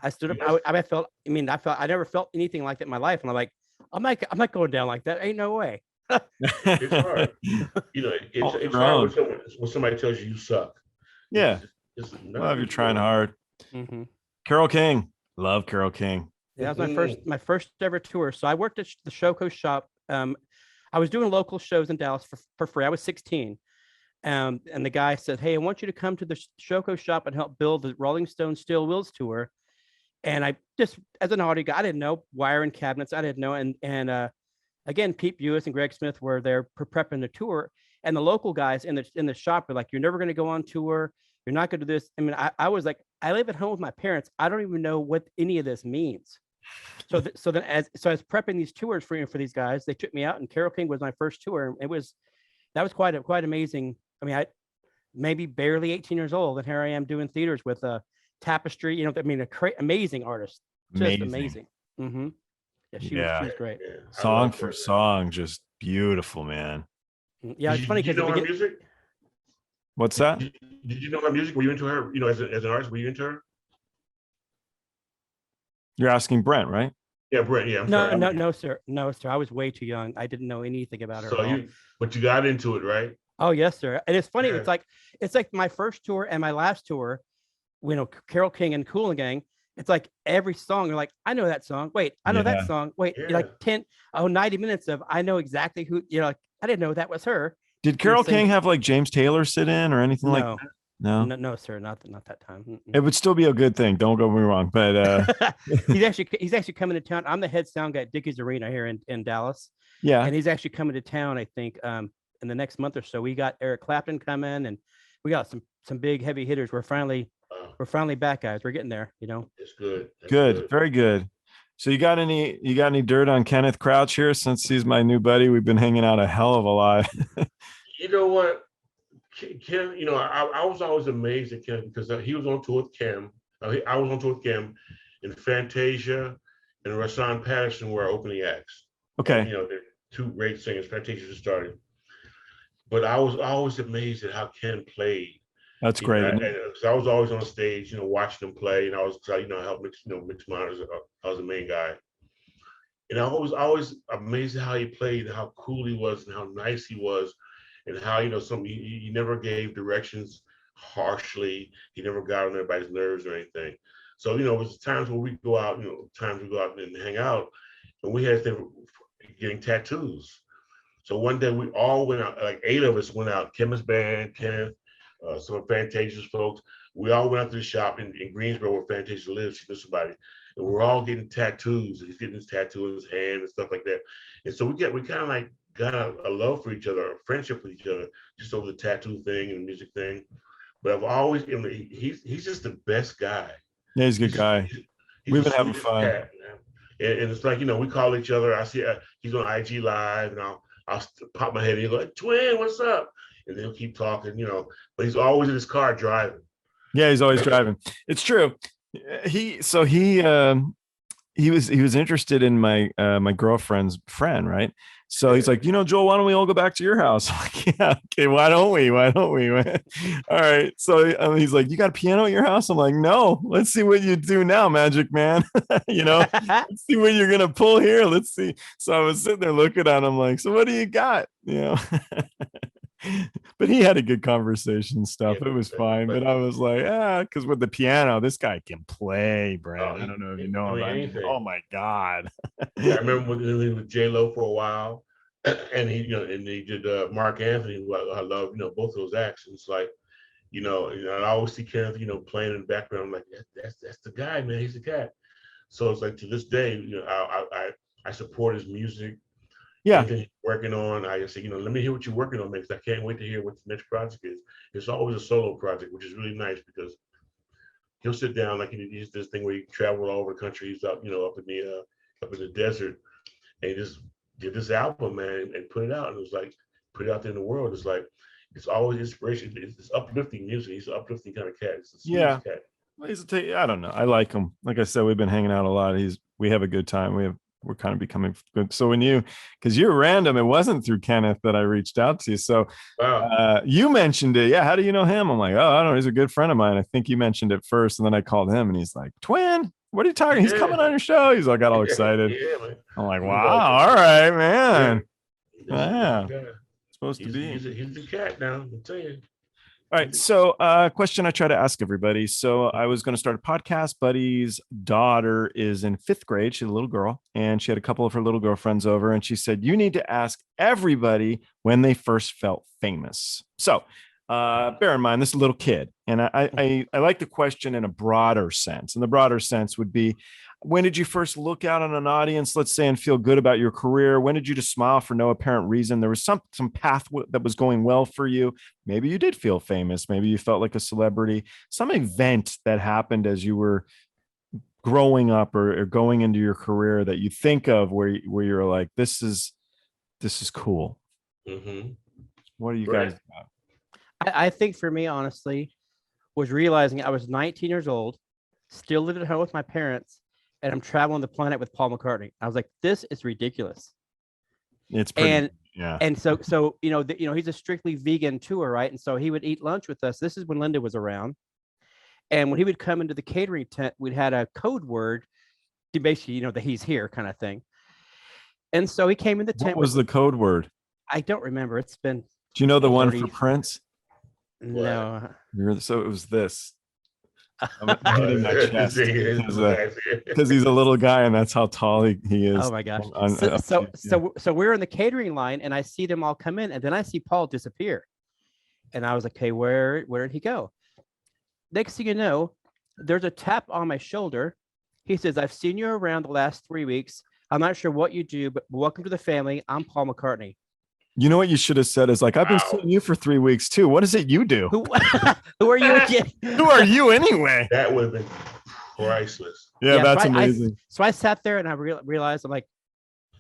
I stood up. I felt I never felt anything like that in my life. And I'm like, I'm not going down like that. Ain't no way. It's hard. It's hard when somebody tells you suck. Yeah. Well, you're trying hard. Mm-hmm. Carole King. Love Carole King. Yeah, that was my first ever tour. So I worked at the Showco shop. I was doing local shows in Dallas for free. I was 16. And the guy said, "Hey, I want you to come to the Showco shop and help build the Rolling Stone Steel Wheels tour." And I just, as an audio guy, I didn't know wiring cabinets. I didn't know. And again, Pete Buis and Greg Smith were there prepping the tour. And the local guys in the shop were like, "You're never going to go on tour. You're not going to do this." I was like, I live at home with my parents. I don't even know what any of this means. So then as I was prepping these tours for these guys, they took me out, and Carole King was my first tour. That was quite amazing. I maybe barely 18 years old, and here I am doing theaters with Tapestry. Amazing artist, just amazing. Mm-hmm. Yeah, she was great. Yeah, song for song, just beautiful, man. Yeah, it's funny because you know her music. What's that? Did you know her music? Were you into her? As an artist, were you into her? You're asking Brent, right? Yeah, Brent. Yeah. No, sir. I was way too young. I didn't know anything about her. But you got into it, right? Oh yes, sir. And it's funny. Yeah. It's like my first tour and my last tour. Carole King and Kool the Gang. It's like every song, you're like, I know that song. Wait, I know that song. Wait, Yeah. you're like 90 minutes of I know exactly who. Like, I didn't know that was her. Did Carole King have like James Taylor sit in or anything like that? No, sir, not that time. Mm-mm. It would still be a good thing. Don't get me wrong, but he's actually coming to town. I'm the head sound guy at Dickies Arena here in Dallas. Yeah, and he's actually coming to town. I think in the next month or so. We got Eric Clapton coming, and we got some big heavy hitters. We're finally back, guys. We're getting there. It's good. Good, very good. So you got any dirt on Kenneth Crouch here? Since he's my new buddy, we've been hanging out a hell of a lot. You know what, Ken? You know, I was always amazed at Ken because he was on tour with Kim. I was on tour with Kim, and Fantasia and Rashawn Patterson were our opening acts. Okay. And, you know, they're two great singers. Fantasia just started, but I was always amazed at how Ken played. That's great. So I was always on stage, you know, watching him play, and I was, you know, help mix, you know, mix monitors. I was the main guy, and I was always amazed at how he played, how cool he was, and how nice he was, and how, you know, he never gave directions harshly. He never got on everybody's nerves or anything. So, you know, it was times where we go out, you know, times we go out and hang out, and we had them getting tattoos. So one day we all went out, like 8 of us went out, Kim's band, Kenneth, some of Fantasia's folks. We all went out to the shop in Greensboro where Fantasia lives. She knew somebody, and we're all getting tattoos. He's getting his tattoo in his hand and stuff like that. And so we kind of like got a love for each other, a friendship with each other, just over the tattoo thing and the music thing. But I've always, I mean, he's just the best guy. Yeah, he's a good guy. We've been having fun. Cat, and it's like, you know, we call each other. I see he's on IG Live, and I'll pop my head and he'll go, like, "Twin, what's up?" And they'll keep talking, you know, but he's always in his car driving. Yeah, he's always driving. It's true. He was interested in my my girlfriend's friend, right? So he's like, you know, Joel, why don't we all go back to your house? I'm like, yeah, okay, why don't we? All right. So he's like, you got a piano at your house? I'm like, no. Let's see what you do now, Magic Man. You know, let's see what you're gonna pull here. Let's see. So I was sitting there looking at him like, so what do you got? You know. But he had a good conversation and stuff. It was fine. But I was like, because with the piano, this guy can play, Brent. I don't know if you know him. Oh my God. Yeah, I remember when he was with J-Lo for a while, and he, you know, and he did Mark Anthony. I love, you know, both of those acts. And it's like, you know, and I always see Kenneth, you know, playing in the background. I'm like, that's the guy, man. He's the cat. So it's like, to this day, you know, I support his music. Yeah, anything he's working on, I just say, you know, let me hear what you're working on, because I can't wait to hear what the next project is. It's always a solo project, which is really nice, because he'll sit down, like he's this thing where he traveled all over the country. He's up, you know, up in the desert, and he just did this album, man, and put it out. And it was like, put it out there in the world. It's like, it's always inspiration. It's uplifting music. He's an uplifting kind of cat. It's the sweetest cat. Well, I don't know. I like him. Like I said, we've been hanging out a lot. We have a good time. We're kind of becoming good. So because you're random, it wasn't through Kenneth that I reached out to you. So you mentioned it. Yeah. How do you know him? I'm like, oh, I don't know. He's a good friend of mine. I think you mentioned it first. And then I called him and he's like, Twin, what are you talking? He's coming on your show. He's like, got all excited. Yeah, man. I'm like, wow. All right, man. Yeah. Supposed to be. He's a cat now. I'm telling you. All right. So question I try to ask everybody. So I was going to start a podcast. Buddy's daughter is in 5th grade. She's a little girl, and she had a couple of her little girlfriends over, and she said, you need to ask everybody when they first felt famous. So bear in mind, this is a little kid. And I like the question in a broader sense. And the broader sense would be, when did you first look out on an audience, let's say, and feel good about your career? When did you just smile for no apparent reason? There was some path that was going well for you. Maybe you did feel famous. Maybe you felt like a celebrity. Some event that happened as you were growing up or going into your career that you think of where you're like, this is cool. Mm-hmm. What do you guys got? I think for me, honestly, was realizing I was 19 years old, still lived at home with my parents, and I'm traveling the planet with Paul McCartney. I was like, this is ridiculous. It's pretty, yeah. And so you know, he's a strictly vegan tour, right? And so he would eat lunch with us. This is when Linda was around. And when he would come into the catering tent, we'd had a code word to basically, you know, that he's here kind of thing. And so he came in the tent. What was the code word? I don't remember. It's been. Do you know the 30, one for Prince? No. So it was this. I'm hitting my chest because he's a little guy and that's how tall he is. Oh my gosh. So we're in the catering line and I see them all come in and then I see Paul disappear. And I was like, hey, where did he go? Next thing you know, there's a tap on my shoulder. He says, I've seen you around the last 3 weeks. I'm not sure what you do, but welcome to the family. I'm Paul McCartney. You know what you should have said is like, I've been seeing you for 3 weeks too. What is it you do? Who are you again? Who are you anyway? That would have been priceless. Yeah, that's so amazing. So I sat there and I realized I'm like,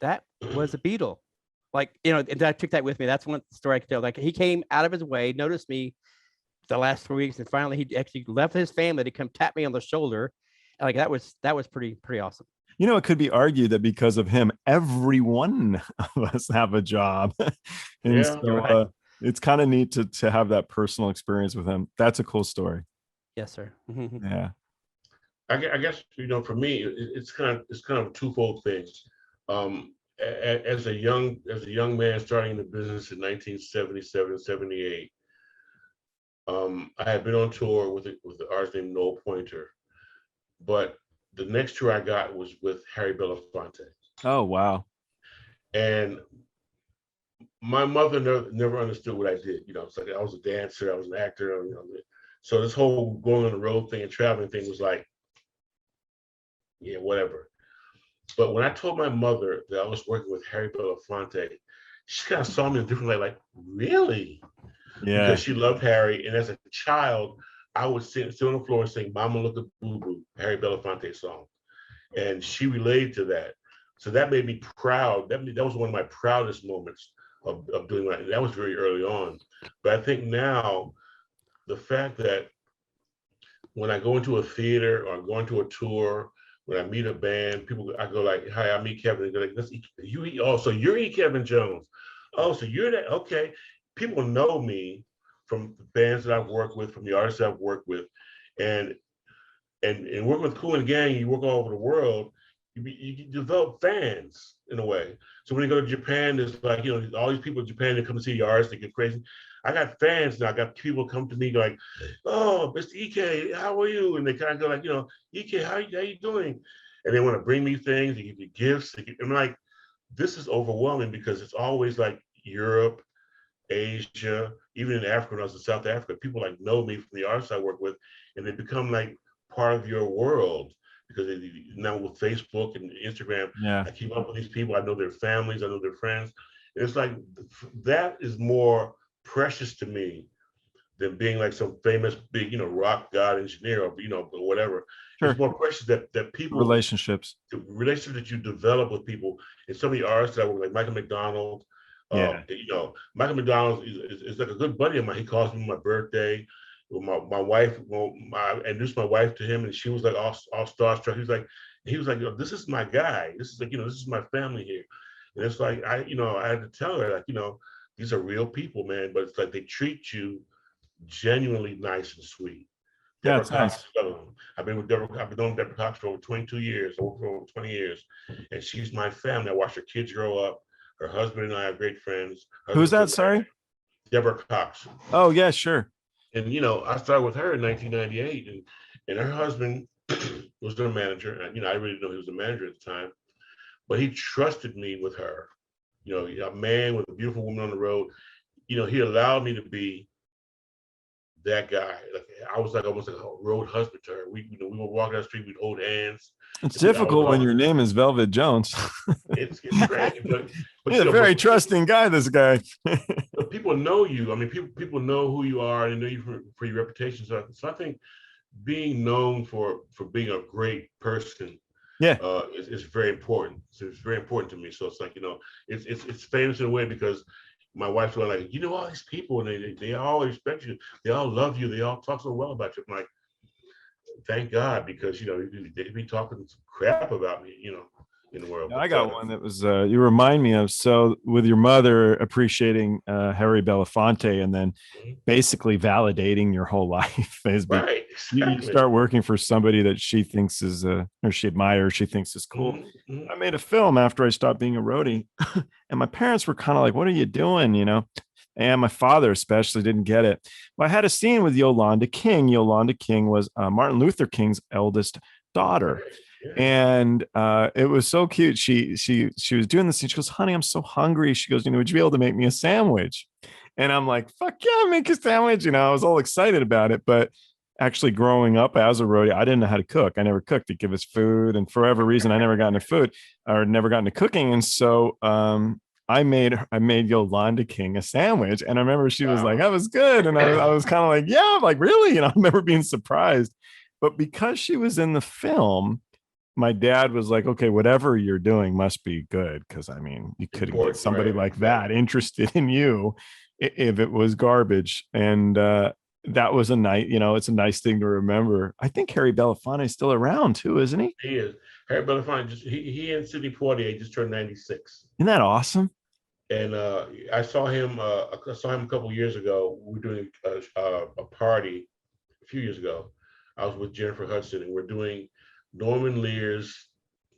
that was a Beatle. Like, and I took that with me. That's one story I could tell. Like, he came out of his way, noticed me the last 3 weeks, and finally he actually left his family to come tap me on the shoulder. And like, that was pretty awesome. It could be argued that because of him, every one of us have a job. And Yeah. so Right. it's kind of neat to have that personal experience with him. That's a cool story. Yes, sir. Yeah. I guess for me, it's kind of a twofold thing. As a young man starting the business in 1977, 78, I had been on tour with the artist named Noel Pointer, but the next tour I got was with Harry Belafonte. Oh, wow. And my mother never understood what I did. It's like I was a dancer, I was an actor. So this whole going on the road thing and traveling thing was like, yeah, whatever. But when I told my mother that I was working with Harry Belafonte, she kind of saw me in a different light, like, really? Yeah. Because she loved Harry. And as a child, I would sit on the floor and sing Mama Look at Boo Boo, Harry Belafonte song. And she related to that. So that made me proud. That was one of my proudest moments of doing that. That was very early on. But I think now, the fact that when I go into a theater or I go into a tour, when I meet a band, I go like, hi, I'm E. Kevin. They're like, so you're E. Kevin Jones. Oh, so you're that, okay. People know me from the bands that I've worked with, from the artists I've worked with. And working with Kool the Gang, you work all over the world, you develop fans in a way. So when you go to Japan, there's like, all these people in Japan that come to see the artists, they get crazy. I got fans now. I got people come to me like, oh, Mr. EK, how are you? And they kind of go like, EK, how you doing? And they want to bring me things, they give me gifts. I'm like, this is overwhelming because it's always like Europe, Asia, even in Africa, when I was in South Africa, people like know me from the artists I work with, and they become like part of your world because now with Facebook and Instagram, Yeah. I keep up with these people. I know their families, I know their friends. And it's like that is more precious to me than being like some famous big, rock god engineer or whatever. Sure. It's more precious that people relationships that you develop with people. And some of the artists that I work with, like Michael McDonald. Michael McDonald is like a good buddy of mine. He calls me on my birthday. My wife, I introduced my wife to him, and she was like all starstruck. He was like, this is my guy. This is like, this is my family here. And it's like I had to tell her like, these are real people, man. But it's like they treat you genuinely nice and sweet. Yeah, Deborah Cox, nice. I've been knowing Deborah Cox for over 22 years, over 20 years, and she's my family. I watched her kids grow up. Her husband and I are great friends. Who's that? Sorry, Deborah Cox. Oh yeah, sure. And I started with her in 1998, and her husband was their manager. And I really didn't know he was a manager at the time, but he trusted me with her. A man with a beautiful woman on the road. He allowed me to be that guy. Like I was like almost like a road husband to her. We would walk down the street, we'd hold hands. It's difficult when your name is Velvet Jones. It's great. But he's a very trusting guy, this guy. But people know you. I mean, people know who you are and they know you for your reputation. So I think being known for being a great person, is very important. So it's very important to me. So it's like, it's famous in a way because my wife's going like, all these people and they all respect you. They all love you. They all talk so well about you. I'm like, thank God, because they'd be talking some crap about me, in the world. I got one that was you remind me of. So with your mother appreciating Harry Belafonte and then basically validating your whole life. Right. Exactly. You start working for somebody that she thinks is or she admires, she thinks is cool. Mm-hmm. I made a film after I stopped being a roadie, and my parents were kind of like, "What are you doing?" And my father especially didn't get it. Well, I had a scene with Yolanda King. Yolanda King was Martin Luther King's eldest daughter. Yeah. And it was so cute. She was doing this and she goes, "Honey, I'm so hungry." She goes, "Would you be able to make me a sandwich?" And I'm like, "Fuck yeah, make a sandwich." I was all excited about it. But actually growing up as a roadie, I didn't know how to cook. I never cooked. They give us food. And for whatever reason, I never got into food or never got into cooking. And so I made Yolanda King a sandwich. And I remember she was like, "That was good." And I was kind of like, "Yeah," like, really? I remember being surprised. But because she was in the film, my dad was like, okay, whatever you're doing must be good. Cause I mean, you couldn't get somebody like that interested in you if it was garbage. And that was a night, it's a nice thing to remember. I think Harry Belafonte is still around too, isn't he? He is. Harry Belafonte he and Sidney Poitier just turned 96. Isn't that awesome? And I saw him a couple of years ago. We were doing a party a few years ago. I was with Jennifer Hudson, and we're doing Norman Lear's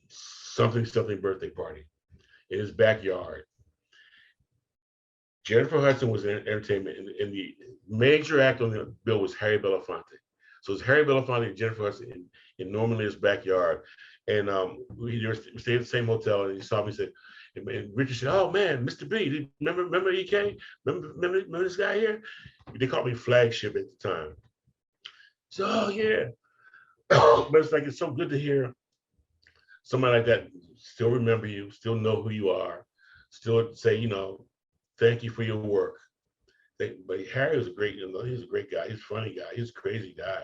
something birthday party in his backyard. Jennifer Hudson was in entertainment, and the major act on the bill was Harry Belafonte. So it's Harry Belafonte and Jennifer Hudson in Norman Lear's backyard. And we stayed at the same hotel, and he saw me and said, and Richard said, "Oh man, Mr. B, remember EK? Remember this guy here?" They called me Flagship at the time. So, oh yeah. But it's like, it's so good to hear somebody like that still remember you, still know who you are, still say, thank you for your work. But Harry was he's a great guy. He's a funny guy. He's a crazy guy.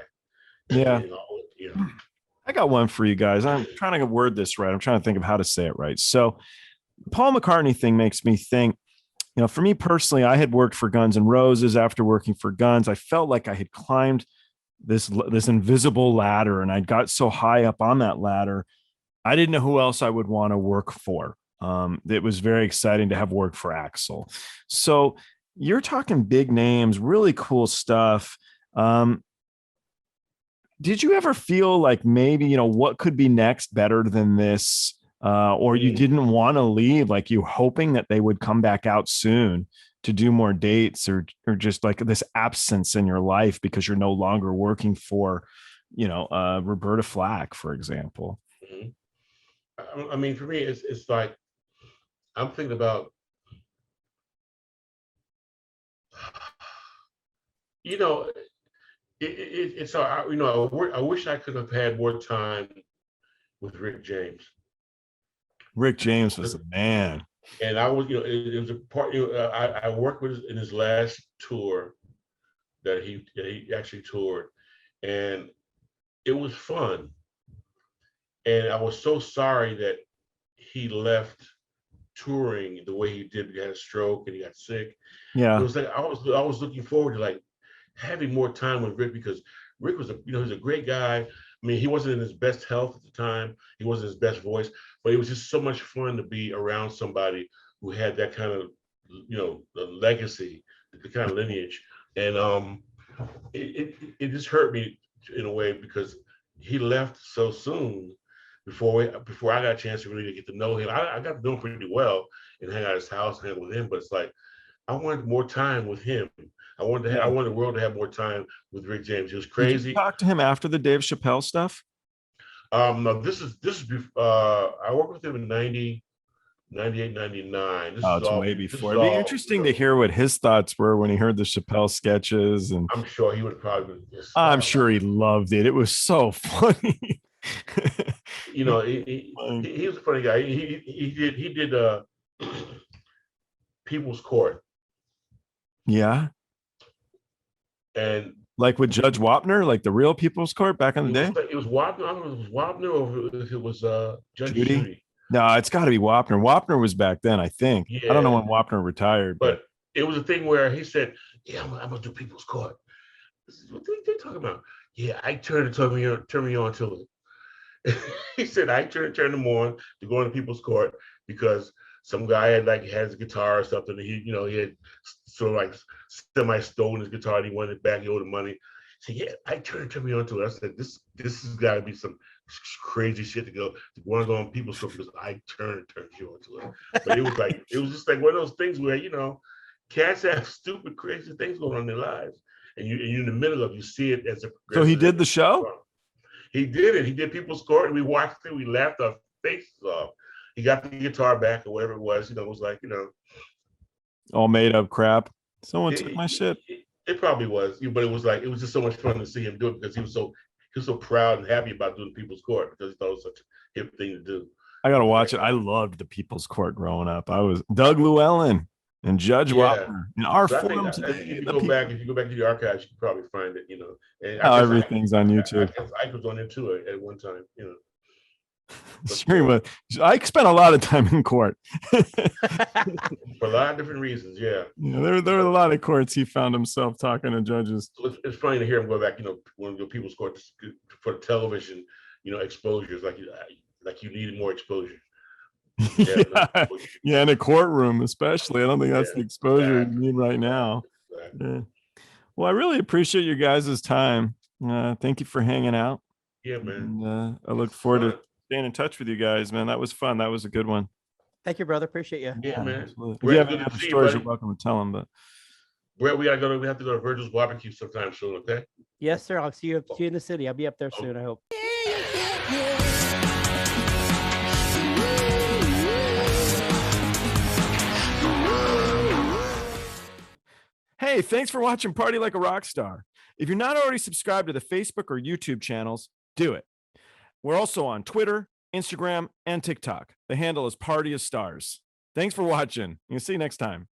Yeah. I got one for you guys. I'm trying to word this right. I'm trying to think of how to say it right. So Paul McCartney thing makes me think, for me personally, I had worked for Guns N' Roses. After working for Guns, I felt like I had climbed this invisible ladder, and I got so high up on that ladder, I didn't know who else I would want to work for. It was very exciting to have worked for Axl. So you're talking big names, really cool stuff. Did you ever feel like maybe, what could be next better than this? Or you didn't want to leave, like you hoping that they would come back out soon to do more dates, or just like this absence in your life because you're no longer working for, Roberta Flack, for example? I mean, for me, it's like, I'm thinking about, it's I wish I could have had more time with Rick James. Rick James was the man. And I was, it was a part, I worked with him in his last tour that he actually toured, and it was fun. And I was so sorry that he left touring the way he did. He had a stroke and he got sick. Yeah. It was like, I was looking forward to like having more time with Rick, because Rick was he's a great guy. I mean, he wasn't in his best health at the time. He wasn't his best voice, but it was just so much fun to be around somebody who had that kind of, the legacy, the kind of lineage. And it just hurt me in a way, because he left so soon before I got a chance to really get to know him. I got to know him pretty well and hang out at his house, hang with him. But it's like, I wanted more time with him. I wanted the world to have more time with Rick James. It was crazy. Did you talk to him after the Dave Chappelle stuff? No, this is I worked with him in 98, 99. It's way before. It'd be interesting to hear what his thoughts were when he heard the Chappelle sketches. And I'm sure he would probably. I'm sure he loved it. It was so funny. He was a funny guy. He did People's Court. Yeah. And like with Judge Wapner, like the real People's Court back in the day? It was Wapner. I don't know if it was Wapner or if it was Judge Judy. No, it's got to be Wapner. Wapner was back then, I think. Yeah. I don't know when Wapner retired. But it was a thing where he said, "Yeah, I'm going to do People's Court." What are they talking about? Yeah, Ike Turner turn me on to it. He said Ike Turner turned him on to go into People's Court because some guy had his guitar or something. And he had sort of like semi-stolen his guitar and he wanted it back. He owed him money. So yeah, Ike Turner turned me on to it. I said, this has got to be some crazy shit to want to go on People's Court because Ike Turner turned you on to it. But it was just like one of those things where, cats have stupid, crazy things going on in their lives. And you're in the middle of, you see it as a. So he did the show? He did it. He did People's Court, and we watched it. We laughed our faces off. He got the guitar back or whatever it was. It was like, all made up crap. Someone took my shit. It probably was, but it was just so much fun to see him do it because he was so proud and happy about doing People's Court because he thought it was such a hip thing to do. I gotta watch it. I loved the People's Court growing up. I was Doug Llewellyn. and Judge Yeah. Wapner in our But I forum think today. if you the go people- back, if you go back to the archives, you can probably find it. And Now I guess everything's on YouTube. I was on it too at one time. Sure he was. I spent a lot of time in court. For a lot of different reasons. Yeah. There were a lot of courts he found himself talking to judges. So it's funny to hear him go back. When the people's court for television, exposures like you needed more exposure. Yeah, in a courtroom, especially. I don't think that's the exposure exactly. you need right now. Exactly. Yeah. Well, I really appreciate you guys' time. Thank you for hanging out. Yeah, man. And, I look forward to staying in touch with you guys, man. That was fun. That was a good one. Thank you, brother. Appreciate you. Yeah, man. Absolutely. If Brett, you have good any to other see you, stories, buddy. you're welcome to tell them. But Brett, we have to go to Virgil's barbecue sometime soon. Okay. Yes, sir. I'll see you in the city. I'll be up there soon, I hope. hey, thanks for watching Party Like a Rock Star. If you're not already subscribed to the Facebook or YouTube channels, do it. We're also on Twitter, Instagram, and TikTok. The handle is Party of Stars. Thanks for watching. We'll see you next time.